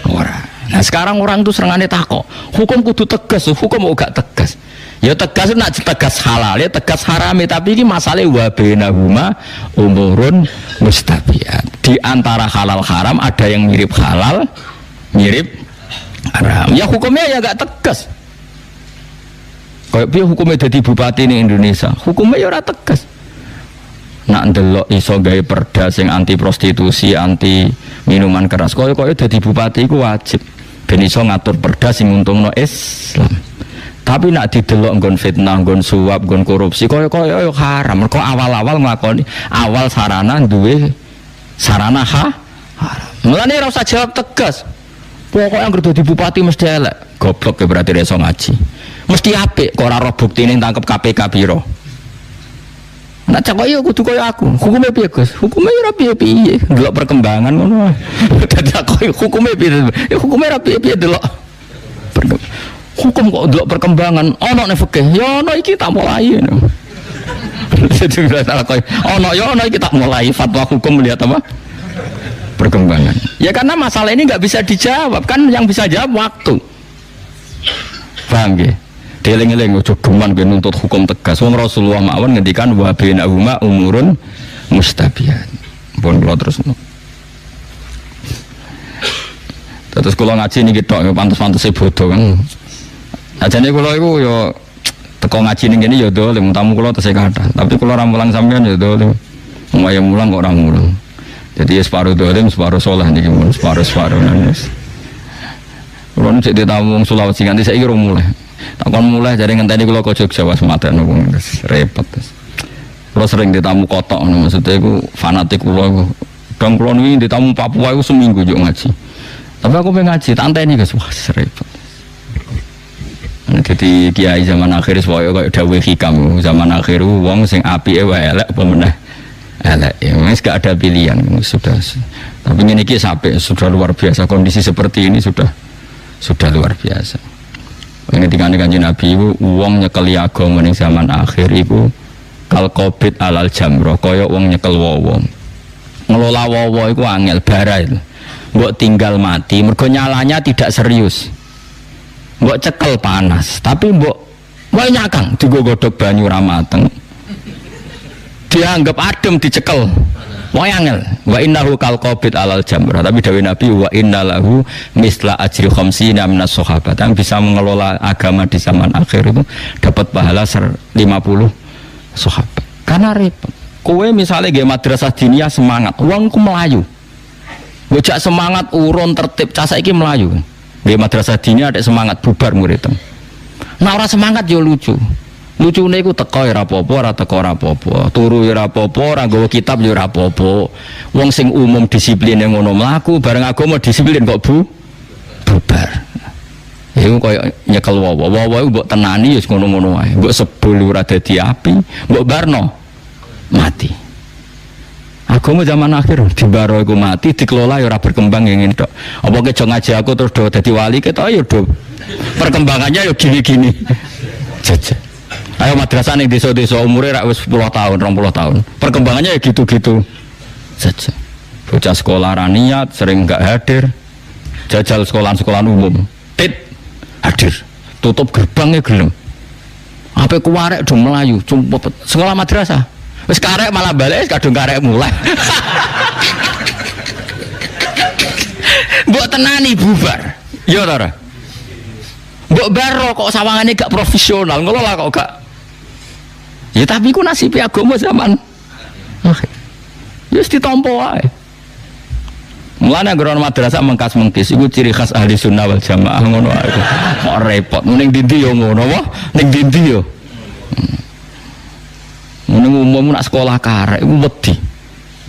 ora. Nah sekarang orang tuh serangane takok, hukum kudu tegas, hukum kok gak tegas. Ya tegas nak tegas halal, ya tegas haram, tapi ini masalah wa bainahuma umurun mustabiyat. Di antara halal haram ada yang mirip halal, mirip haram. Ya hukumnya ya gak tegas. Kayak piye hukumnya jadi bupati di Indonesia, hukumnya ya ora tegas. Nak ndelok iso gawe perda sing anti prostitusi, anti minuman keras. Koyo dadi bupati iku wajib ben iso ngatur perda sing nguntungno Islam. Tapi nak didelok nggon fitnah, nggon suap, nggon korupsi koyo haram. Mergo awal-awal nglakoni awal sarana duwe sarana haram. Mulane ora usah jawab tegas. Pokoke anggere dadi bupati mesti elek. Goblok berarti iso ngaji. Mesti apik kok ora roh buktine tangkep KPK piro. Nak cak koyo kudu koyo aku. Hukume piye, Gus? Hukume ora piye-piye, delok perkembangan ngono. Dadi koyo hukume piye? Ya hukume ora piye-piye delok. Hukum kok delok perkembangan. Ono nek fikih, ya ono iki tak mulai. Jadi ora koyo ono ya ono iki tak mulai fatwa hukum melihat apa? Perkembangan. Ya karena masalah ini enggak bisa dijawab, kan yang bisa jawab waktu. Paham nggih? Eling-eling ojo geman kowe nuntut hukum tegas. Wong Rasulullah mawon ngendikan wa bainahuma umurun mustabiyat. pun kula terus. Terus kula ngaji niki tok ya pantes-pantese bodoh kan. Ajane kula iku ya teko ngaji ning kene ya dolim tamu kula tesih kathah. Tapi kula ra mulang sampean ya dolim. Wong mulang kok ora mulang. Jadi separuh dolim, separuh soleh niki mun separuh nangis. Kula nek ditamu wong Sulawesi nganti saiki ora mulai. Takon mulai jare ngenteni kula ke Jogja wis maten wong repot. Kula sering ditamu kotok ngono maksudnya iku fanatik kula iku. Dong kula niki ditamu Papua iku seminggu yo ngaji. Tapi aku pengen ngaji, tak anteni guys, wah repot. Jadi kiai zaman akhir supaya kayak dawuh hikam zaman akhir wong sing apike wae elek apa meneh elek ya wis gak ada pilihan sudah. Tapi ini sampai sudah luar biasa kondisi seperti ini sudah luar biasa. Ketika Kanjeng Nabi itu wong nyekeli agama ning zaman akhir iku kal qabid alal jamro kaya wong nyekel wong. Ngelola wong iku angel bara itu. Mbok tinggal mati mergo nyalanya tidak serius. Mbok cekel panas, tapi mbok wae nyakang digodhog banyu ra mateng. Dianggap adem dicekel. Wae angel. Wa innahu kal qabid alal jamrah. Tapi dawuh Nabi wa innalahu misla ajri khamsina minas sahabat. Yang bisa mengelola agama di zaman akhir itu dapat pahala 50 sahabat. Karena repot. Kowe misalnya nggih madrasah diniyah semangat, wong ku melayu. Bocah semangat urun tertib, cah saiki melayu. Di madrasah dini ada semangat bubar muridem. Nah orang semangat yo lucu. Lucune iku teko ora apa-apa, ora teko ora apa-apa. Turu ora apa-apa, ora nggawa kitab yo ora apa-apa. Wong sing umum disiplin yang ngono mlaku, bareng agama disiplin kok bubar. Iku koyo nyekel wawa. Wawa iku mbok tenani yo ngono-ngono wae. Mbok sebul ora dadi api, mbok barno mati. Agama zaman akhir dibaro iku mati dikelola ya ora berkembang ngene tok. Apa ke ngaji aku terus do dadi wali ketok ya do. Perkembangannya ya gini-gini. Jajah. Ayo madrasah ning desa-desa umure rak wis 10 tahun, 20 tahun. Perkembangannya ya gitu-gitu. Jajah. Bocah sekolah ra niat, sering enggak hadir. Jajal sekolahan umum. Tit hadir. Tutup gerbangnya gelem. Ape kuwarek do melayu, cumpet sekolah madrasah. Wis karek malah balik kadung karek mulai. Mbok tenani bubar. Ya ora. Mbok baro kok sawangane gak profesional, ngelola kok gak. Ya tapi ku nasibe agama zaman akhir. Ya wis ditampa wae. Mulane agrono madrasah mengkas-mengkis iku ciri khas ahli sunnah wal jamaah ngono ae. Kok repot. Ning ndi yo ngono wae, ning ndi yo. Meneng umum nak sekolah karek iku wedi.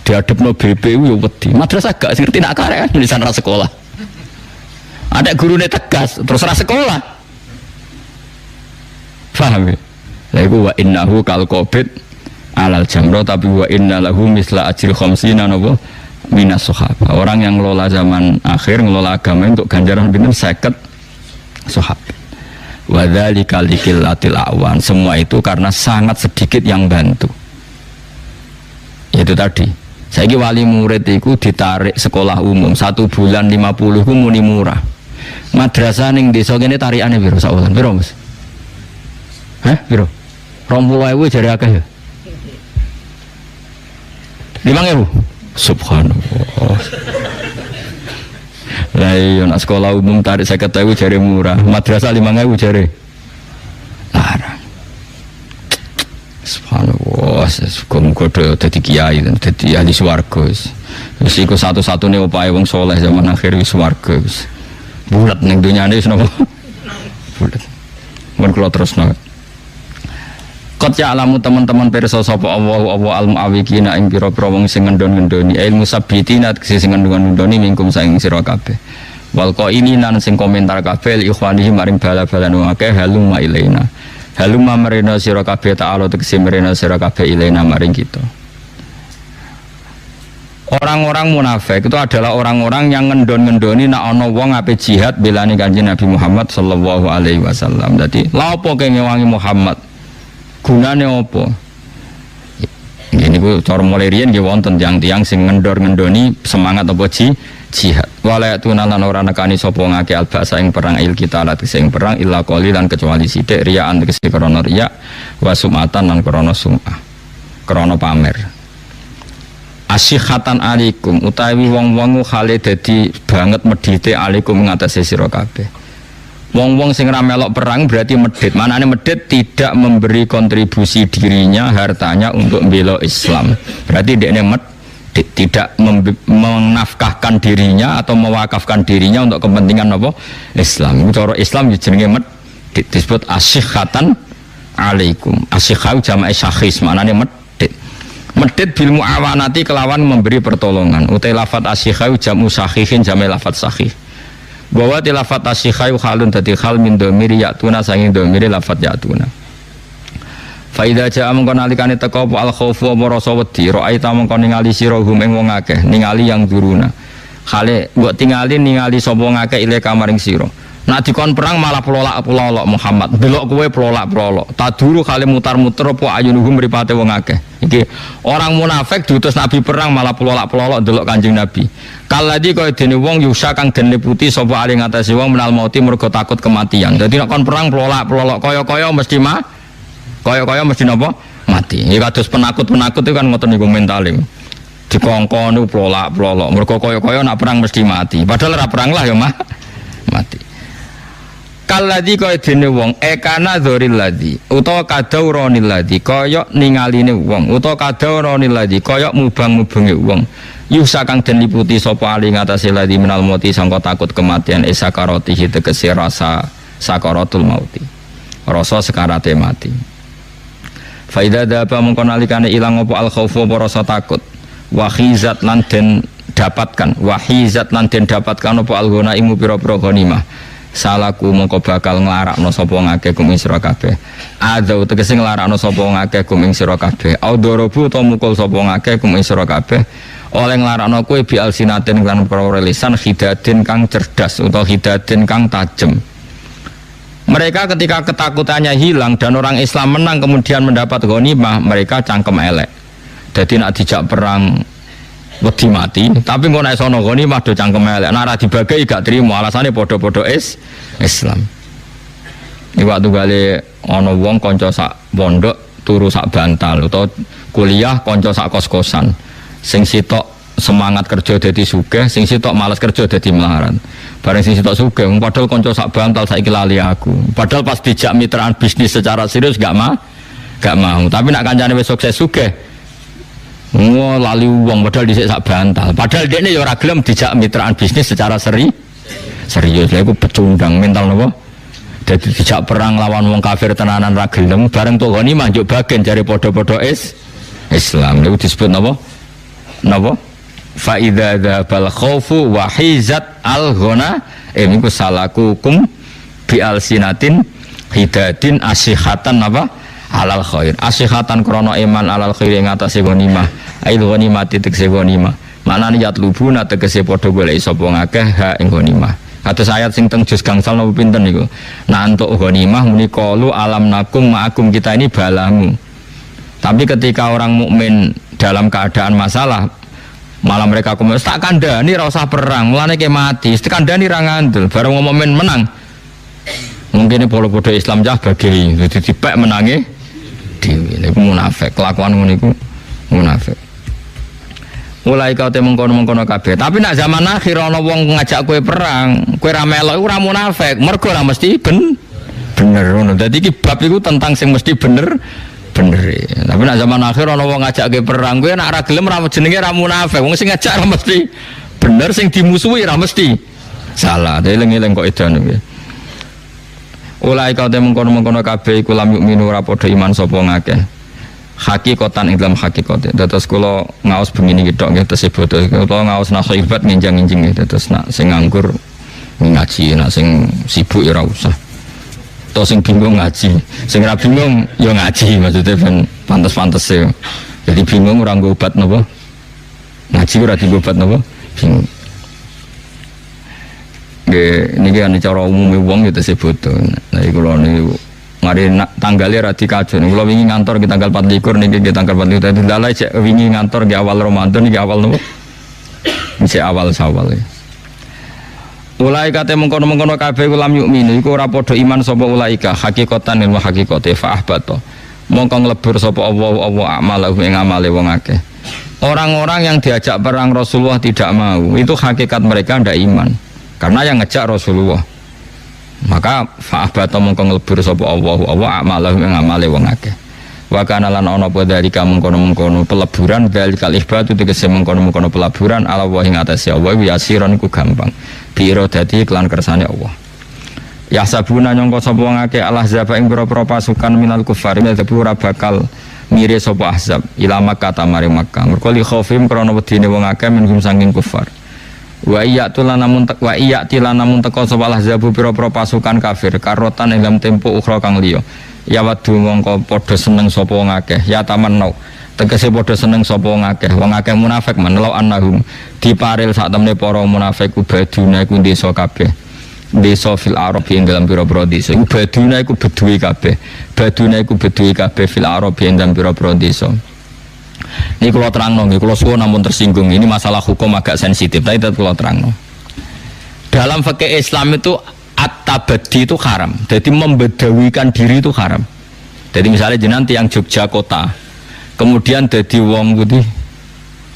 Diadepno BP iku yo wedi. Madrasah gak ngerti nak karek kan tulisan ra sekolah. Ada gurune tegas terus ra sekolah. Paham ya? Lah iku wa innahu kal qabid alal jamro tapi wa innalahu misla ajri khamsina napa minas sahabat. Orang yang ngelola zaman akhir ngelola agama untuk ganjaran pinten 50 sahabat. Wadzalika liqillatil awan. Semua itu karena sangat sedikit yang bantu. Itu tadi. Saiki wali murid itu ditarik sekolah umum 1 bulan 50 ku muni murah. Madrasah ning desa kene tarikane piro sak wulan? Piro, Mas? Hah? Piro? 20.000 jare akeh ya? 5.000. Subhanallah. Lah iya nak sekolah umum tarik 50.000 jare murah, madrasah 5.000 jare larang. Subhanallah, muga-muga dadi kiai dan dadi ahli swarga wis. Wis iku satu-satunya upaya wong saleh zaman akhir wis swarga wis. Bulat ning dunyane wis napa? Bulat. Mun kula terusno. Qad ya'lamu teman-teman pirsa sapa Allah al-mu'awwiqina ing pira-pira wong sing ngendon-ngendoni ilmu sabbitina sing ngendon-ngendoni mingkum saing sira kabeh. Wal qailina sing komentar kabeh ikhwanihi maring bala-balan wong akeh halumma ilaina. Halumma marina sira kabeh ta'ala tegese marina sira kabeh ilaina maring kita. Orang-orang munafik itu adalah orang-orang yang ngendon-ngendoni nak ana wong ape jihad belani Kanjeng Nabi Muhammad sallallahu alaihi wasallam. Dadi lha apa ngewangi Muhammad? Gunane apa? Ini ku cara mulai riyen nggih wonten tiyang-tiyang sing ngendor-ngendoni semangat apa jihad. Wala tunalan ora nekani sapa ngake albasa ing perang il kita lat sing perang illa qalilan kecuali sithik riyaan tegese krana riya wa sumatan lan krana sum'ah. Krana pamer. Asyihatan alaikum utawi wong-wong khale dadi banget medhite alaikum ngatasi sira kabeh. Wong-wong sing ra melok perang berarti medhit. Manane medhit tidak memberi kontribusi dirinya, hartanya untuk membela Islam. Berarti dekne medhit tidak menafkahkan dirinya atau mewakafkan dirinya untuk kepentingan apa? Islam. Cara Islam jenenge medhit disebut asyihatan alaikum. Asyihau jama'i syakhis manane medhit. Medhit bil muawanati kelawan memberi pertolongan. Utai lafat asyihau jamu syahihin jama'i lafat syahih. Bahwa tilafat asyihau halun dadi hal min dhamiri ya'tuna sanging dhamiri lafat ya'tuna. Fa idza ja'a mongko nalikane teka apa al khaufu apa rasa wedi ra'aita mongko ningali sira hum ing wong akeh ningali yang duruna. Khale mbok tingali ningali sapa ngakeh ile kamaring sira. Nak dikon perang malah pelolak Muhammad. Delok kowe pelolak. Taduru kali mutar-muter apa ayunuhum mripate wong akeh. Iki orang munafik diutus Nabi perang malah pelolak delok Kanjeng Nabi. Kaladi kaya dene wong yusa kang den liputi sapa ali ngatasi wong menal mauti mergo takut kematian. Dadi nek kon perang pelolak kaya-kaya mesti kaya-kaya mesti napa? Mati. Ya kados penakut-penakut itu kan ngoten niku mentale. Dikongkon niku pelolak mergo kaya-kaya nak perang mesti mati. Padahal ora perang lah ya mati. Kaladi kaya dene wong ekana dzoril ladzi utawa kadauronil ladzi kaya ningaline wong utawa kadauronil ladzi kaya mubang-mubange wong yusa kang den liputi sapa ali ngatasé ladzi minal mauti sangka takut kematian esakaroti tegese rasa sakaratul mauti rasa sekarate mati faida daba mongko nalikane ilang apa al khaufu apa rasa takut wahizat lan den dapatkan apa al ghanaim pira-pira ghanimah salaku mongko bakal nglarakno sapa ngakeh kum ing sira kabeh adzau tegese nglarakno sapa ngakeh kum ing sira kabeh audorobu utawa mukul sapa ngakeh kum ing sira kabeh oleh nglarakno kowe bi alsinatin lan para lisan hidadin kang cerdas utawa hidadin kang tajem. Mereka ketika ketakutannya hilang dan orang Islam menang kemudian mendapat ghanimah mereka cangkem elek. Jadi nak dijak perang wedi mati, tapi kok nek sono ghanimah do cangkem elek. Nek ora dibagi gak trimo, alasane padha-padha Islam. Iki waktu gale ana wong kanca sak pondok turu sak bantal utawa kuliah kanca sak kos-kosan. Sing sitok semangat kerja dadi sugih, sing sitok males kerja dadi melarat. Bareng sing sitok sugih, padahal kanca sak bantal saiki lali aku. Padahal pas dijak mitraan bisnis secara serius gak mau. Tapi nek kancane wis sukses sugih lali uang padahal dhisik sak bantal. Padahal dekne ya ora gelem dijak mitraan bisnis secara serius. Lha iku pecundang mental napa? Dadi dijak perang lawan wong kafir tenanan ra gelem, bareng tok ghanimah njuk bagian jare padha-padha Islam. Niku disebut napa? Fa idza dzabal khaufu wa hizat al ghana niku salakukum bi alsinatin hidadin asyihatan napa? Alal khair asyihatan krono iman alal khair ing atase ghanimah ail ghanimah titik se ghanimah manane yatlubuna tegese padha golek sapa ngakeh ha ing ghanimah kados ayat sing teng juz gangsal napa pinten niku nah entuk ghanimah muni qalu alam nakum ma'akum kita ini balamu tapi ketika orang mukmin dalam keadaan masalah malah mereka komentar tak kandhani ra usah perang mulane ke mati tak kandhani ra ngandel bareng momen menang mungkin podo-podo Islam cah bagi dadi dipek menange dhewe niku munafik kelakuan ngono niku munafik mulai kau te mengkono-mengkono kabeh tapi nak zaman akhir ana wong ngajak kowe perang kowe ra melok iku ora munafik mergo ora mesti bener ngono dadi iki bab iku tentang sing mesti bener tapi nak zaman akhir ana wong ngajak kowe perang kowe nek ora gelem ora jenenge ra munafik wong sing ngajak ora mesti bener sing dimusuhi ora mesti salah eling-eling kok edan kuwi ulai kau te mengkono-mengkono kabeh iku lam yu'minu ora padha iman sapa ngakeh hakikatan ing dalam hakikat dados kula ngaos begini gitu nggih tesih bodho kula ngaos nasihat nginjang-injing dados nak sing nganggur ngaji nak sing sibuk ya ora usah to sing bingung ngaji sing ora bingung ya ngaji maksudnya ben pantes-pantese jadi bingung ora nggo obat napa ngaji ora dienggo obat napa bingung niki ane cara umum wong ya tesih bodho. Nah iku lho niku mari tanggalnya ra dikajon. Kula wingi ngantor ki tanggal 24 niki tanggal 24 dalah cek wingi ngantor di awal Ramadan niki awal nopo? Mesti awal Syawal. Ulaika te mengkono-mengkono kabeh ulam yukminu iku ora padha iman sapa ulaika hakikatan wa hakikate fa ahbata. Mongko nglebur sapa Allah amalahu ing amale wong akeh. Orang-orang yang diajak perang Rasulullah tidak mau, itu hakikat mereka tidak iman. Karena yang ngejak Rasulullah. Maka fa'abata mongko nglebur sapa Allah amalahu ing amale wong akeh. Wa kana lan ana apa dalika mengkono-mengkono peleburan dalikal ihbatu tegese mengkono-mengkono peleburan ala wa ing atase Allah yasiron iku gampang. Biro dadi iklan kersane Allah. Ya sabuna nyangka sapa wong akeh Allah zaba ing pira-pira pasukan minal kufar tapi ora bakal mire sapa ahzab ila Makkah tamari Makkah mergo li khaufim krana wedine wong akeh minhum sanging kufar wa iyatula namun teka sapa ahzabu pira-pira pasukan kafir karotan ing dalam tempo ukhra kang liya ya wadu mongko padha seneng sapa wong akeh ya tamannau tegese padha seneng sapa wong akeh munafik menalau annahum diparil sak temne para munafik ubaduna iku desa kabeh desa fil Arab ing dalam pira-pira desa iku baduna iku beduwi kabeh fil Arab ing dalam pira-pira desa. Ini kalau terangno nggih kula suwun namun tersinggung ini masalah hukum agak sensitif tapi tetap kula terangno. Dalam fikih Islam itu at-tabaddi itu haram. Jadi membedawikan diri itu haram. Jadi misalnya jenengan tiyang Jogja kota kemudian dadi wong putih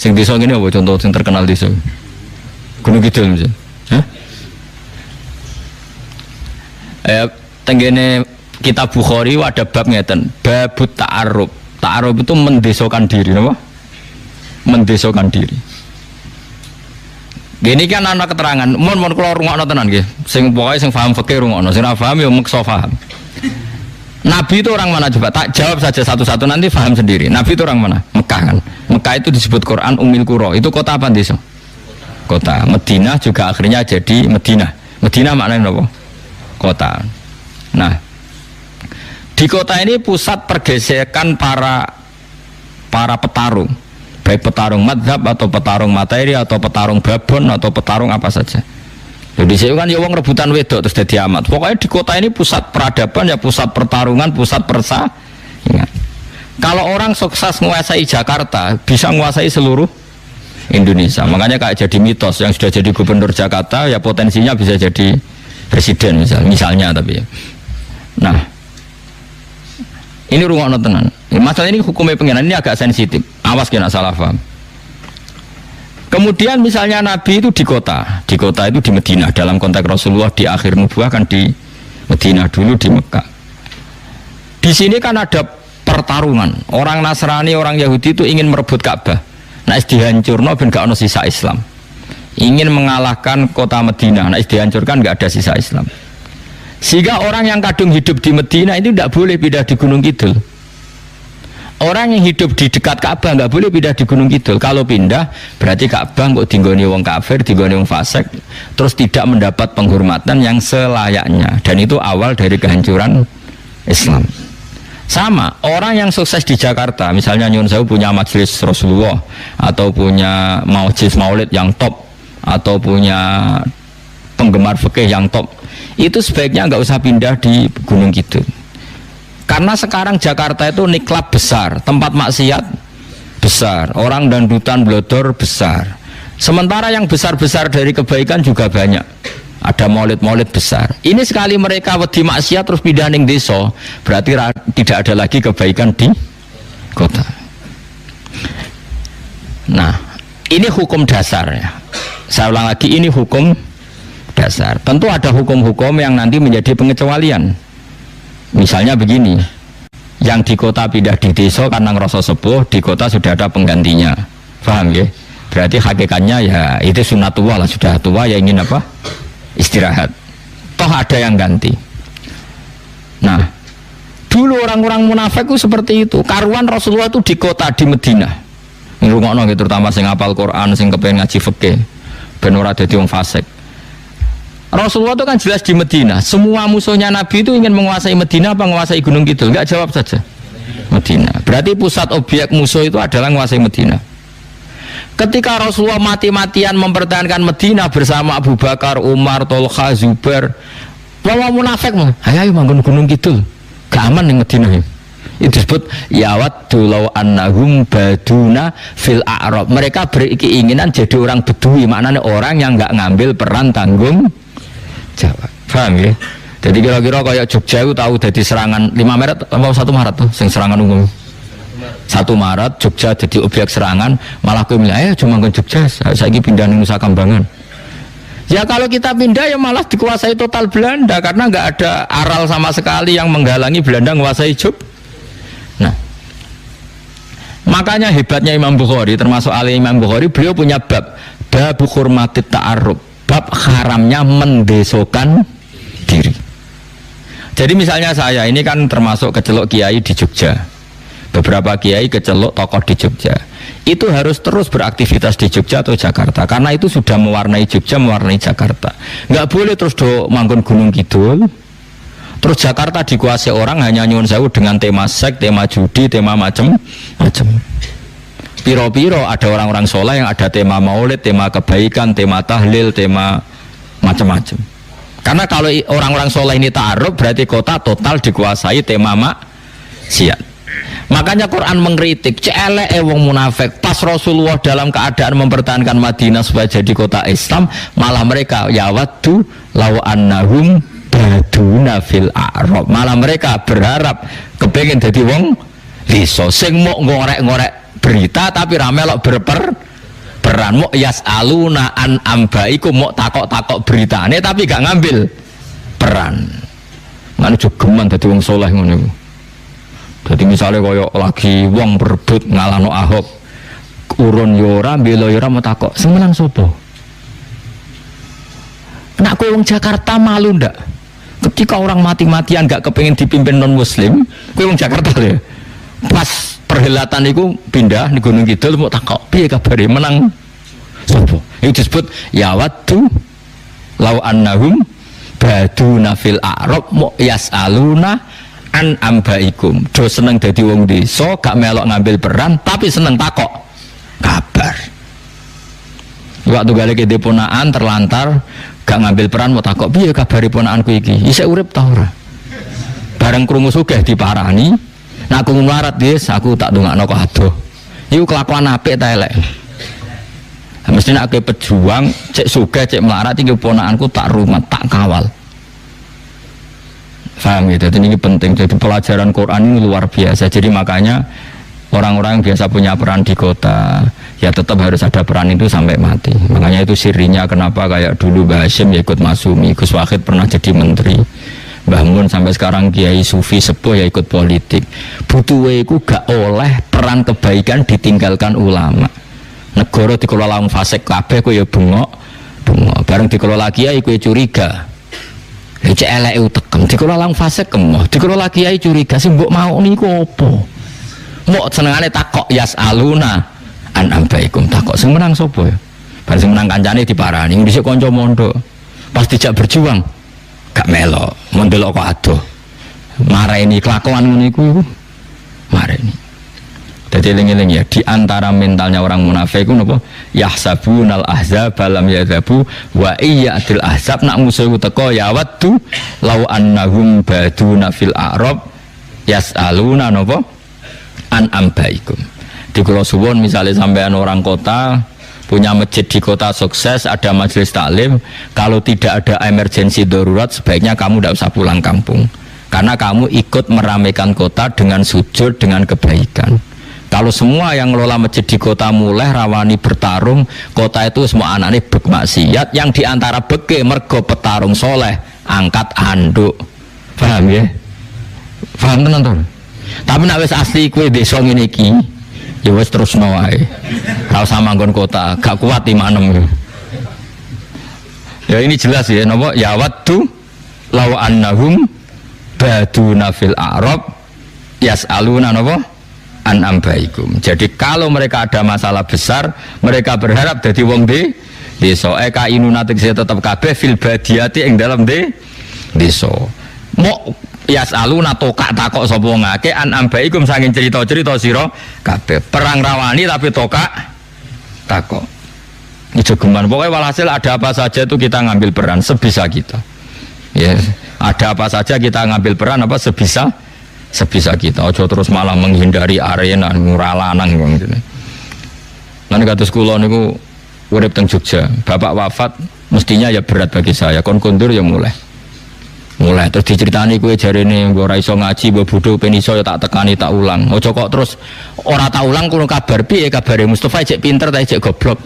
sing desa ngene apa contoh sing terkenal desa Gunung Kidul misalnya. Tenggene kitab Bukhari ada bab ngeten babut ta'arrub itu mendesokan diri apa? Mendesokan diri gini kan anak keterangan mohon kalau rungokno tenan nggih sing pokoke sing paham fikih rungokno sing ora paham ya meksa paham. Nabi itu orang mana coba tak jawab saja satu-satu nanti paham sendiri. Nabi itu orang mana? Mekah kan. Mekah itu disebut Quran Ummul Qura itu kota apa desa? Kota. Madinah juga akhirnya jadi Madinah maknanya apa? Kota. Nah, di kota ini pusat pergesekan para petarung, baik petarung madzhab atau petarung materi atau petarung babon atau petarung apa saja. Jadi saya kan ya wong rebutan wedok terus jadi amat. Pokoknya di kota ini pusat peradaban ya pusat pertarungan, pusat persaingan. Kalau orang sukses menguasai Jakarta, bisa menguasai seluruh Indonesia. Makanya kayak jadi mitos yang sudah jadi gubernur Jakarta ya potensinya bisa jadi presiden misalnya tapi ya. Nah ini rungokno tenan masalah ini hukumnya pengenan ini agak sensitif awas kena salah paham. Kemudian misalnya Nabi itu di kota itu di Madinah dalam konteks Rasulullah di akhir nubuah kan di Madinah dulu di Mekah. Di sini kan ada pertarungan orang Nasrani orang Yahudi itu ingin merebut Ka'bah nah dihancurno ben gak ono sisa Islam ingin mengalahkan kota Madinah, nah dihancurkan nggak ada sisa Islam. Sehingga orang yang kadung hidup di Madinah itu tidak boleh pindah di Gunung Kidul. Orang yang hidup di dekat Ka'bah nggak boleh pindah di Gunung Kidul. Kalau pindah berarti Ka'bah kok dinggoni wong kafir, dinggoni wong fasik, terus tidak mendapat penghormatan yang selayaknya. Dan itu awal dari kehancuran Islam. Sama orang yang sukses di Jakarta, misalnya Nyun Sewu punya majelis Rasulullah atau punya majelis Maulid yang top atau punya penggemar fikih yang top, itu sebaiknya nggak usah pindah di Gunung Kidul. Karena sekarang Jakarta itu niklab besar, tempat maksiat besar, orang dangdutan blodor besar. Sementara yang besar-besar dari kebaikan juga banyak. Ada maulid-maulid besar. Ini sekali mereka wedi maksiat terus pindah ning desa, berarti tidak ada lagi kebaikan di kota. Nah, ini hukum dasar ya. Saya ulang lagi, ini hukum dasar. Tentu ada hukum-hukum yang nanti menjadi pengecualian. Misalnya begini, yang di kota pindah di desa karena ngerasa sepuh, di kota sudah ada penggantinya. Paham ya? Berarti hakikatnya ya itu sunatullah lah, sudah tua ya ingin apa? Istirahat. Toh ada yang ganti. Nah, dulu orang-orang munafik itu seperti itu. Karuan Rasulullah itu di kota di Madinah. Ngrungokno gitu terutama sing hafal Quran, sing kepengen ngaji fikih, ben ora dadi wong fasik. Rasulullah itu kan jelas di Madinah. Semua musuhnya Nabi itu ingin menguasai Madinah apa menguasai Gunung Kidul? Enggak, jawab saja. Madinah. Berarti pusat objek musuh itu adalah menguasai Madinah. Ketika Rasulullah mati-matian mempertahankan Madinah bersama Abu Bakar, Umar, Tolha, Zubair, lawan munafik mah, ayo manggon Gunung Kidul. Gak aman ning Madinah. Itu disebut yawaddu law annahum baduna fil a'rab. Mereka berkeinginan jadi orang Bedui, maknanya orang yang enggak ngambil peran tanggung jawab. Paham ya? Jadi kira-kira kayak Jogja itu tahu jadi serangan 5 Maret atau 1 Maret tuh sing serangan umum. 1 Maret Jogja jadi objek serangan, malah kowe milih cuma ke Jogja, saiki pindah ning Nusa Kambangan. Ya kalau kita pindah ya malah dikuasai total Belanda karena nggak ada aral sama sekali yang menghalangi Belanda menguasai Jogja. Nah, makanya hebatnya Imam Bukhari, termasuk ahli Imam Bukhari, beliau punya bab hurmatit ta'arruf, bab haramnya mendesokan diri. Jadi misalnya saya ini kan termasuk kecelok kiai di Jogja, beberapa kiai kecelok tokoh di Jogja, itu harus terus beraktivitas di Jogja atau Jakarta karena itu sudah mewarnai Jogja, mewarnai Jakarta. Nggak boleh terus manggon Gunung Kidul, terus Jakarta dikuasai orang hanya nyuwun sewu dengan tema seks, tema judi, tema macam-macam. Piro-piro ada orang-orang soleh yang ada tema maulid, tema kebaikan, tema tahlil, tema macam-macam. Karena kalau orang-orang soleh ini ta'aruf berarti kota total dikuasai tema maksiat. Makanya Quran mengkritik celek wong munafik pas Rasulullah dalam keadaan mempertahankan Madinah supaya jadi kota Islam, malah mereka yawaddu law annahum baduna fil a'rab, malah mereka berharap kepengin jadi wong liso sing mau ngorek-ngorek berita tapi ramelok peran mau yas'aluna an ambaiku, mau takok-takok beritane tapi gak ngambil peran. Mana jogeman dadi wong soleh ngono iku. Dadi misale kaya lagi wong berebut ngalahno Ahok, urun yo ora, mbela yo ora mau takok, sing menang sapa? Nek kowe wong Jakarta malu ndak? Ketika orang mati-matian gak kepengin dipimpin non muslim, kowe wong Jakarta lho. Pas perhelatan itu pindah di Gunung Kidul mau takok piye kabare menang sapa? Itu disebut yawaddu law annahum baduna fil a'rab mu yas'aluna an ambaikum. Do seneng dadi wong desa gak melok ngambil peran tapi seneng takok kabar. Waktu gale ke deponaan terlantar gak ngambil peran mau takok piye kabare ponakanku iki isih urip ta ora? Bareng krungu sugih diparani. Nah aku ngelarat des, aku tak dongakno kok adoh. Iku kelakuan apik ta elek. Mesti nek pejuang, cek sugih, cek melarat iki ponakanku tak rumat, tak kawal. Paham gitu. Jadi ini penting. Jadi pelajaran Quran ini luar biasa. Jadi makanya orang-orang yang biasa punya peran di kota, ya tetap harus ada peran itu sampai mati. Makanya itu sirinya kenapa kayak dulu Mbah Hasyim ya ikut Masumi, Gus Wahid pernah jadi menteri. Mbah Mun sampai sekarang kiai sufi sepuh ya ikut politik. Butuhe iku gak oleh peran kebaikan ditinggalkan ulama. Negara dikelola wong fasik kabeh kowe ya bengok. Bareng dikelola kiai kowe curiga. Cek eleke utekem dikelola wong fasik kemoh, dikelola kiai curiga sing mbok mau niku apa? Mbok senengane takok yasaluna an ambaikum, takok sing menang sapa ya? Bar sing menang kancane diparani, dhisik kanca mondok. Pas dijak berjuang gak melok, mondelok kok adoh. Mareni kelakuan ngono iku. Mareni. Dadi eling-eling ya, di antara mentalnya orang munafik ku napa? Yahsabunal ahzab lam yadhabu wa iyyatil ahzab nak musuh teko ya waddu law annahum baduna fil a'rab yasaluna napa? An ambaikum. Di kula suwun misalnya sampean orang kota punya masjid di kota sukses, ada majelis taklim, kalau tidak ada emergensi darurat sebaiknya kamu tidak usah pulang kampung karena kamu ikut meramaikan kota dengan sujud, dengan kebaikan. Kalau semua yang ngelola masjid di kota mulai rawani bertarung, kota itu semua anaknya bermaksiat, yang diantara beke mergo petarung soleh angkat handuk. Paham ya? Paham tenan. Tapi nek wis asli kowe desa ngene iki ya wis terusno wae. Ora usah manggon kota, gak kuat imanem. Ya ini jelas ya, napa? Ya waddu law annahum baduna fil a'rab yas'aluna napa? An ambaikum. Jadi kalau mereka ada masalah besar, mereka berharap dadi wong desa. Eka inuna tegese tetep kabeh fil badiyati ing dalam desa. Mok yas'aluna tokak takok sapa ngake an ambaikum saking cerita-cerita sira kabeh. Perang rawani tapi tokak takok. Itu geman. Pokoknya walhasil ada apa saja itu kita ngambil peran sebisa kita. Ya, ada apa saja kita ngambil peran apa sebisa kita. Ojo terus malah menghindari arena nguralanang gitu. Nanti kados kula niku urip teng Jogja. Bapak wafat mestinya ya berat bagi saya. Kon kondur ya mulai. Mulai terus diceritani kowe jarene nggo ora iso ngaji mbok bodho ben iso ya tak tekani tak ulang. Aja kok terus ora tak ulang kulo kabar piye kabare Mustofa cek pinter ta cek goblok.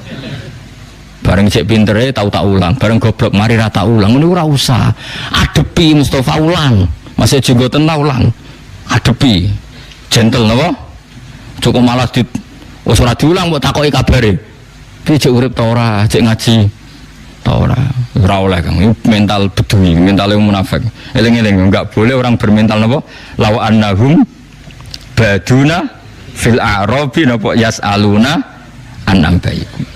Bareng cek pintere tau tak ulang, bareng goblok mari ra tak ulang. Ngono ora usah. Adepi Mustofa ulang. Masih jenggoten ta ulang. Adepi. Gentle napa? Cukup malah di wis ora diulang mbok takoki kabare. Piye cek urip ta ora, cek ngaji. Ora oleh Kang, mental bedui, mental yang munafik. Eling-eling enggak boleh orang bermental napa? Law annahum baduna fil a'rabi napa yasaluna an ambaikum.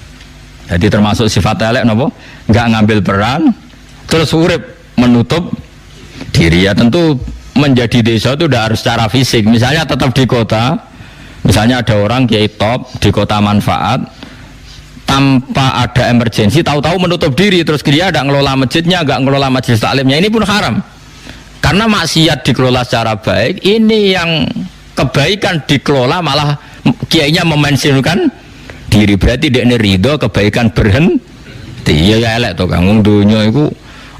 Jadi termasuk sifat elek napa? Enggak ngambil peran terus urip menutup diri. Ya tentu menjadi desa itu tidak harus secara fisik. Misalnya tetap di kota. Misalnya ada orang kiai top di kota manfaat tanpa ada emergensi, tahu-tahu menutup diri, terus dia ada ngelola masjidnya, nggak ngelola majelis taklimnya, ini pun haram. Karena maksiat dikelola secara baik, ini yang kebaikan dikelola malah kiainya memensiunkan diri, berarti dia ridho kebaikan berhenti. Ya elek to Kang, wong donya iku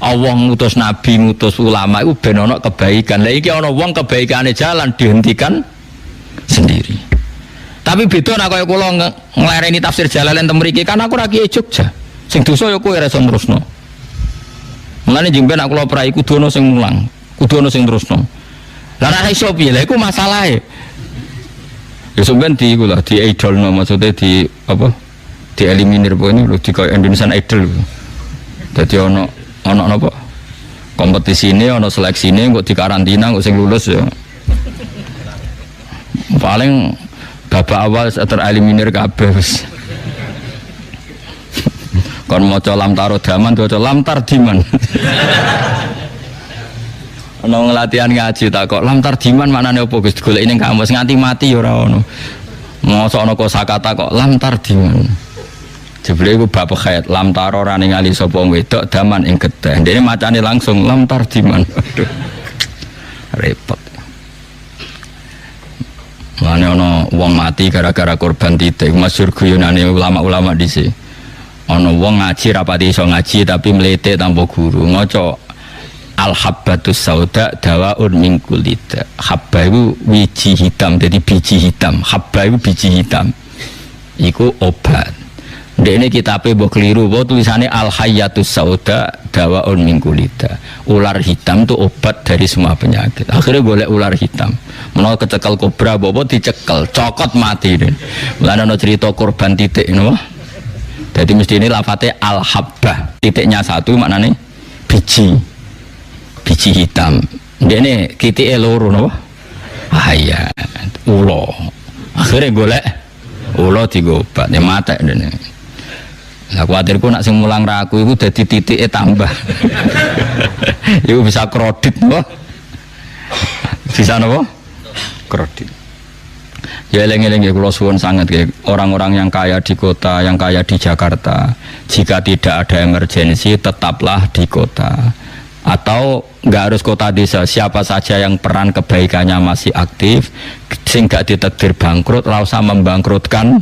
Allah ngutus nabi, ngutus ulama iku ben ana kebaikan. Lah iki ana wong kebaikane jalan dihentikan sendiri. Tapi beda nek kaya kula nglereni tafsir Jalalain teng mriki kan aku ra kiye Jogja. Sing dosa ya kowe ra iso terusno. Mulane jemben nek kula prai kudu ana sing mulang, kudu ana sing terusno. Lah ra iso piye? Lah iku masalahe. Ya sampean di iku lah, di idolno maksudnya di apa? Di eliminir pokoknya lho di kaya Indonesian Idol. Dadi ana napa? Kompetisine ana seleksine kok dikarantina kok sing lulus ya. Paling babak awal tereliminir kabeh wis. Kon maca lam taro daman maca lam tardiman. Ana nglatihan ngaji tak kok lam tardiman maknane apa Gus golek ning kamus nganti mati ya ora ono. Mosok ana kosakata kok lam tardiman. Jebule iku bab khair lam taro ora ningali sapa wedok daman ing getih. Dene macane langsung lam tardiman. Aduh. Repot. Mane ana wong mati gara-gara korban titik. Masyhur guyonane ulama-ulama dhisik. Ana wong ngaji rapati iso ngaji tapi mlete tanpa guru. Ngaca al-habbatus sauda dawaun min kulida. Habba iku wiji hitam, dadi biji hitam. Habba iku biji hitam. Iku obat. Ndekne kitabe mbok kliru, apa tulisane al-hayyatus sauda dawaun min kulida. Ular hitam itu obat dari semua penyakit. Akhirnya golek ular hitam. Menawa kecekel kobra apa dicekel, cokot mati. Mulane ana cerita korban titik napa? Jadi mesti ini lafate al-habbah. Titiknya satu maknane biji. Biji hitam. Ndekne kitike loro napa? Ah iya, ulo. Akhirnya golek ulo digo obat, ya mate ndekne. Lah kuwatirku nak sing mulang ra aku iku dadi titike tambah. Iku bisa kredit napa? Bisa napa? Kredit. Ya eling-eling ya kula suwun sangat ya orang-orang yang kaya di kota, yang kaya di Jakarta. Jika tidak ada emergensi tetaplah di kota. Atau enggak harus kota desa, siapa saja yang peran kebaikannya masih aktif sing gak ditakdir bangkrut, ora usah membangkrutkan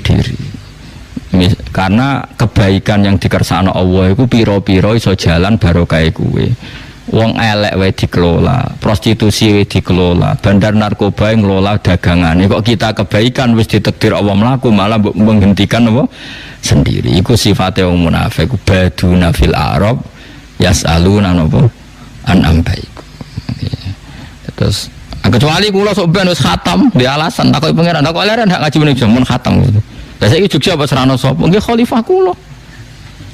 diri. Karena kebaikan yang dikersakno Allah iku pira-pira iso jalan barokah kuwe. Wong elek wae dikelola, prostitusi wae dikelola, bandar narkoba ngelola dagangane. Kok kita kebaikan wis ditakdir Allah mlaku malah menghentikan apa sendiri. Iku sifate wong munafik, baduna fil a'rab yasaluna apa an ambaiku. Terus kecuali kula sok ben wis khatam di alasan takoki pangeran, kok leren hak ngaji meneh mun khatam gitu. Lah saiki Jogja apa serana sapa? Nggih khalifah kula.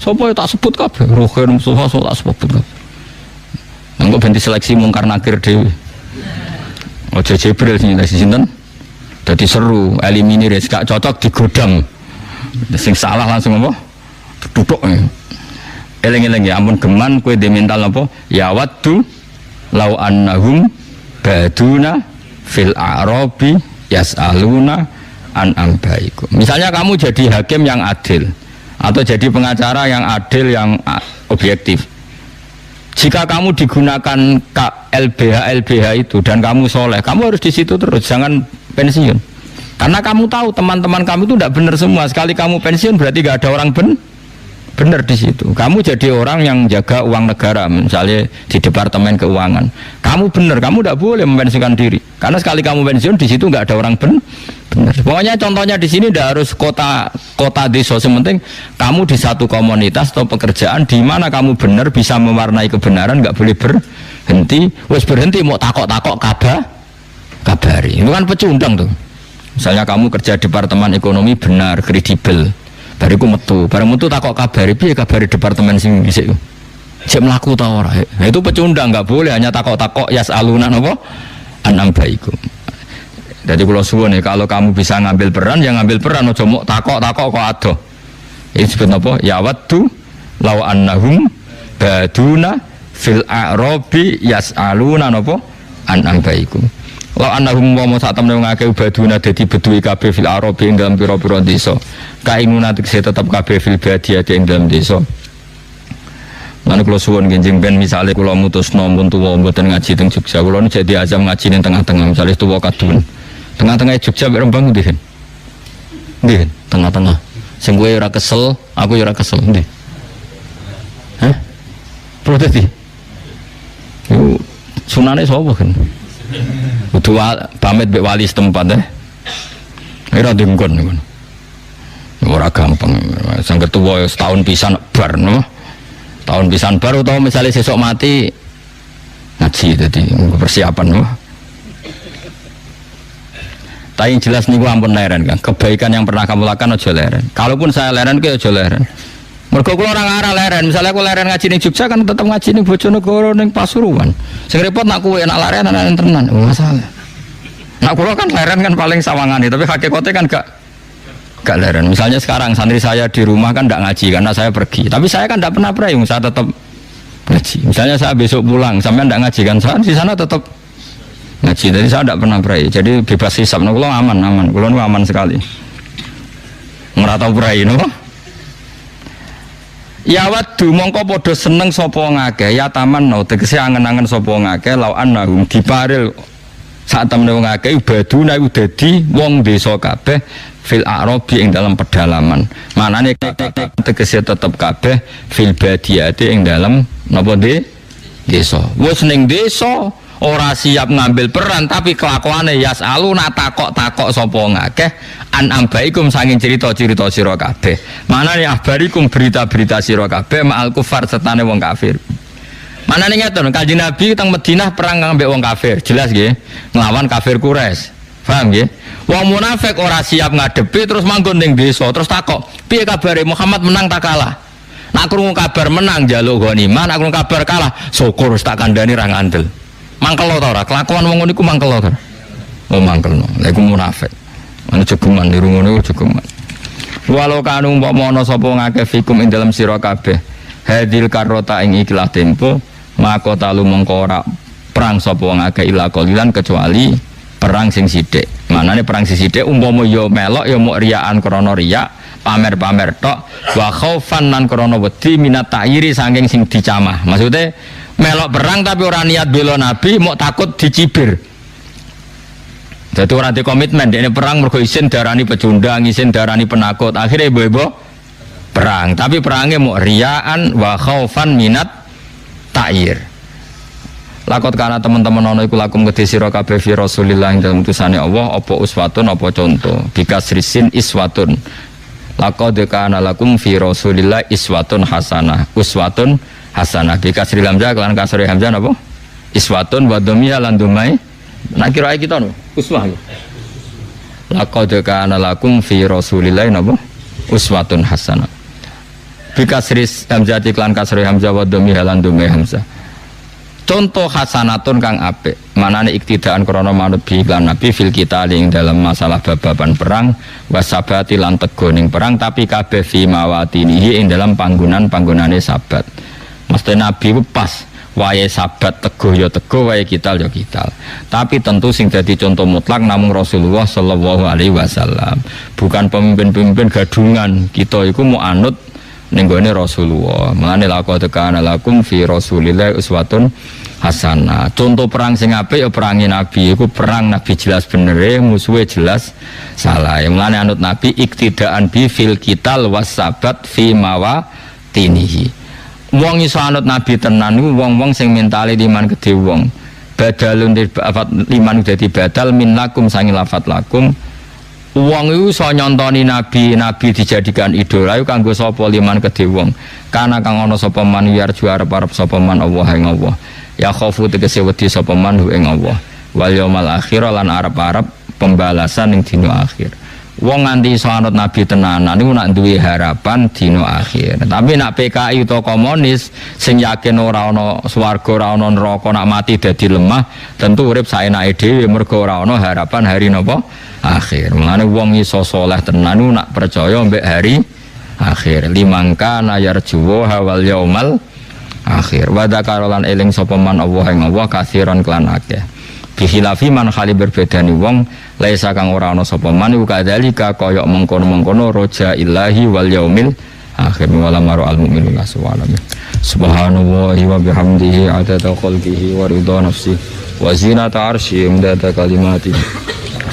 Sapa ya tak sebut kabeh, Rohen Mustafa tak sebut kabeh. Engko ben diseleksi mungkar nakir dhewe. Ojo Jibril sing sinten? Dadi seru, eliminir gak cocok digodam. Sing salah langsung apa? Duduk. Eling-eling ya ampun geman kowe dhe mental apa? Ya waddu lau annahum baduna fil a'rabi yasaluna an ambaikum. Misalnya kamu jadi hakim yang adil atau jadi pengacara yang adil yang objektif. Jika kamu digunakan LBH itu dan kamu soleh, kamu harus di situ terus, jangan pensiun. Karena kamu tahu teman-teman kamu itu tidak benar semua. Sekali kamu pensiun berarti gak ada orang benar di situ. Kamu jadi orang yang jaga uang negara, misalnya di Departemen Keuangan. Kamu benar, kamu tidak boleh mempensiunkan diri. Karena sekali kamu pensiun di situ nggak ada orang benar. Pokoknya contohnya di sini tidak harus kota desa, sementing kamu di satu komunitas atau pekerjaan di mana kamu benar bisa mewarnai kebenaran, nggak boleh berhenti. Wes berhenti mau takok-takok kabari. Itu kan pecundang tuh. Misalnya kamu kerja Departemen Ekonomi benar, kredibel. Bariku metu, bareng metu takok kabari, piye kabari departemen sing dhisik. Sik mlaku ta ora? Nah, itu pecundang, enggak boleh hanya takok-takok yasaluna napa? Anam baikum. Jadi kula suwun kalau kamu bisa ngambil peran, ya ngambil peran aja mok takok-takok kok adoh. Ini disebut apa? Ya waddu law annahum baduna fil a'rabi yasaluna napa? Anam baikum. Law annahum wa satamne ngake baduna dadi beduwi kabeh fil a'rabi ing dalam pira-pira desa. Kainuna tegese tetep kabeh fil badiyati ing dalam desa. Lan kula suwun nggih ben misale kula mutusno pun tuwa mboten ngaji teng Jogja, kula nu jadi azam ngaji ning tengah-tengah, misale tuwa kadun. Tengah-tengah Jogja mek Rembang ndi? Ndi? Tengah-tengah. Sing kowe ora kesel, aku ya ora kesel ndi? Hah? Protesti. Yo sunane sapa kan? Kudu pamit mbek wali setempat ora dingkon niku. Ora gampang. Sang ketua setahun pisan bar no. Tahun pisan bar utawa misalnya sesok mati ngaji dadi persiapan no. Tapi yang jelas niku ampun leren kan. Kebaikan yang pernah kamu lakukan aja leren. Kalaupun saya leren ki aja leren. Mergo kula ora ngarah leren. Misalnya aku leren ngaji ning Jogja kan tetep ngaji ning Bojonegoro ning Pasuruan. Sing repot nak kowe enak leren anak tenan. Masalah. Nak kula kan leren kan paling sawangane, tapi hakikate kan gak leren. Misalnya sekarang santri saya di rumah kan tidak ngaji karena saya pergi. Tapi saya kan tidak pernah prayung, saya tetap ngaji. Misalnya saya besok pulang, sampai tidak ngaji kan, saya di sana tetap ngaji. Jadi saya tidak pernah pray. Jadi bebas hisab. Nah, kalau aman. Kalau aman sekali. Meratau pray, no? Ya wadu mongko podo seneng sopo ngake. Ya taman no tegese angen-angen sopo ngake. Lau annahum diparil saat temen wong ngake ubaduna udadi wong desa kabeh fil a'rabi ing dalam pedalaman. Manane tegese tetep kabeh fil badiyati ing dalam napa desa. Wis ning desa ora siap ngambil peran tapi kelakuane yasaluna takok-takok sapa ngakeh an ambaikum sanging cerita-cerita sira kabeh. Manane ahbarikum berita-berita sira kabeh ma'al kufar setane wong kafir. Manane ngeten Kanjeng Nabi teng Madinah perang ngambek wong kafir, jelas nggih, nglawan kafir Quraisy. Paham nggih? Wong munafik ora siap ngadepi terus manggon ning desa, terus takok, "Piye kabare Muhammad menang tak kalah?" Nak krungu kabar menang njaluk ghanimah, nak krungu kabar kalah, syukur wis tak kandhani ra ngandel. Mangkel ta ora? Kelakuan wong ngono iku mangkel ta? Oh mangkel. Lha iku munafik. Ana jegeman niru ngono iku jegeman. Walau kanu umpama ana sapa ngakeh fikum ing dalem sira kabeh. Hadil karota ing ikilah tempo, maka talu mengko ora perang sapa ngakeh ila qalilan kecuali perang sing sithik. Manane perang sing sithik umpama ya melok ya muk riyaan krana riya, pamer-pamer tok, wa khaufan lan krana wedi minat ta'yiri saking sing dicamah. Maksudnya melok perang tapi orang niat bela Nabi, mau takut dicibir. Jadi orang di komitmen, dia ini perang mergo isin darani pecundang, isin darani penakut. Akhirnya ibu-ibu perang, tapi perangnya mau riyaan wa khaufan minat ta'yir. Lakot karena teman-teman ono iku lakum kedhe sira kabeh fi Rasulillah ing dalem utusane Allah apa uswatun apa contoh. Bikasrisin iswatun. Lakot kana lakum fi Rasulillah iswatun hasanah. Uswatun hasanah bi kasri hamzah lan kasri hamzah napa iswatun wa dhammiya lan dumai nak kira kita no uswah laqad kana lakum fi rasulillahi napa uswatun hasanah bi kasri hamzah lan kasri hamzah wa dhammiya lan dumai hamzah contoh hasanatun kang apik manane iktidaan krana manut bi lan nabi fil kita ing dalam masalah bababan perang wasabati lan tegoning perang tapi kabeh fi mawatinihi ing dalam panggonane sabat. Mesti Nabi pas wae sabat teguh ya teguh wae kital ya kital. Tapi tentu sing dadi contoh mutlak namung Rasulullah sallallahu alaihi wasallam. Bukan pemimpin-pemimpin gadungan. Kita iku mau anut ning gone Rasulullah. Mane laqad kana lakum fi Rasulillah uswatun hasanah. Contoh perang sing apik ya perangi Nabi iku perang Nabi jelas benere, musuhe jelas salah. Mane anut Nabi iktidaan bi fil kital was sabat fi mawa matinihi. Wong iso anut nabi tenan niku wong-wong sing mentale liman gedhe wong. Badalun lafat liman dadi badal min lakum sangi lafat lakum. Wong iku iso nyontoni nabi dijadikan idola iku kanggo sapa liman gedhe wong. Kana kang ana sapa man yarju arep-arep sapa man Allah ing Allah. Ya khofu tegese wedi sapa man ing Allah. Wal yaumil akhir lan arep-arep pembalasan ning dina akhir. Wong nganti iso anut nabi tenanan niku nak duwe harapan dina akhir. Tapi nak PKI utawa komunis sing yakin ora ana swarga, ora ana neraka, nak mati dadi lemah, tentu urip saenake dhewe mergo ora ana harapan hari napa? Akhir. Mulane wong iso saleh tenan niku nak percaya mbek hari akhir. Limangka yarju wal yaumal akhir. Wa dzakarolan eling sapa man Allah ing Allah kasiron kelan akeh. Bihilafi man khali berbedani wong laisa kang ora ana sapa man iku kadzalika kaya mengkono-mengkono roja ilahi wal yaumil akhir wala maru al mukminun subhanallahi subhanallahi wa bihamdihi adada khalqihi wa ridha nafsi wa zinata arsyi imdada kalimati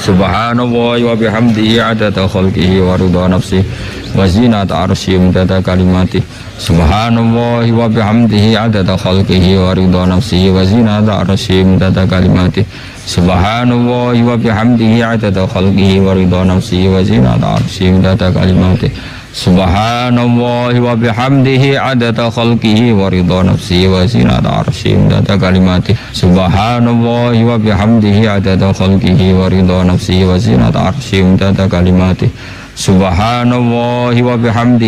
subhanallahi wa bihamdihi adada khalqihi wa ridha nafsi wa zinata arsyi imdada kalimati subhanallahi wa bihamdihi adada khalqihi wa ridha nafsihi wa zinata arsyihi imdada kalimati subhanallahi wa bihamdihi adada khalqihi wa ridha nafsihi wa zinata arsyihi imdada kalimati subhanallahi wa bihamdihi adada khalqihi wa ridha nafsihi wa zinata arsyihi imdada kalimati subhanallahi wa bihamdihi adada khalqihi wa ridha nafsihi wa zinata arsyihi imdada kalimati subhanallahi wa bihamdihi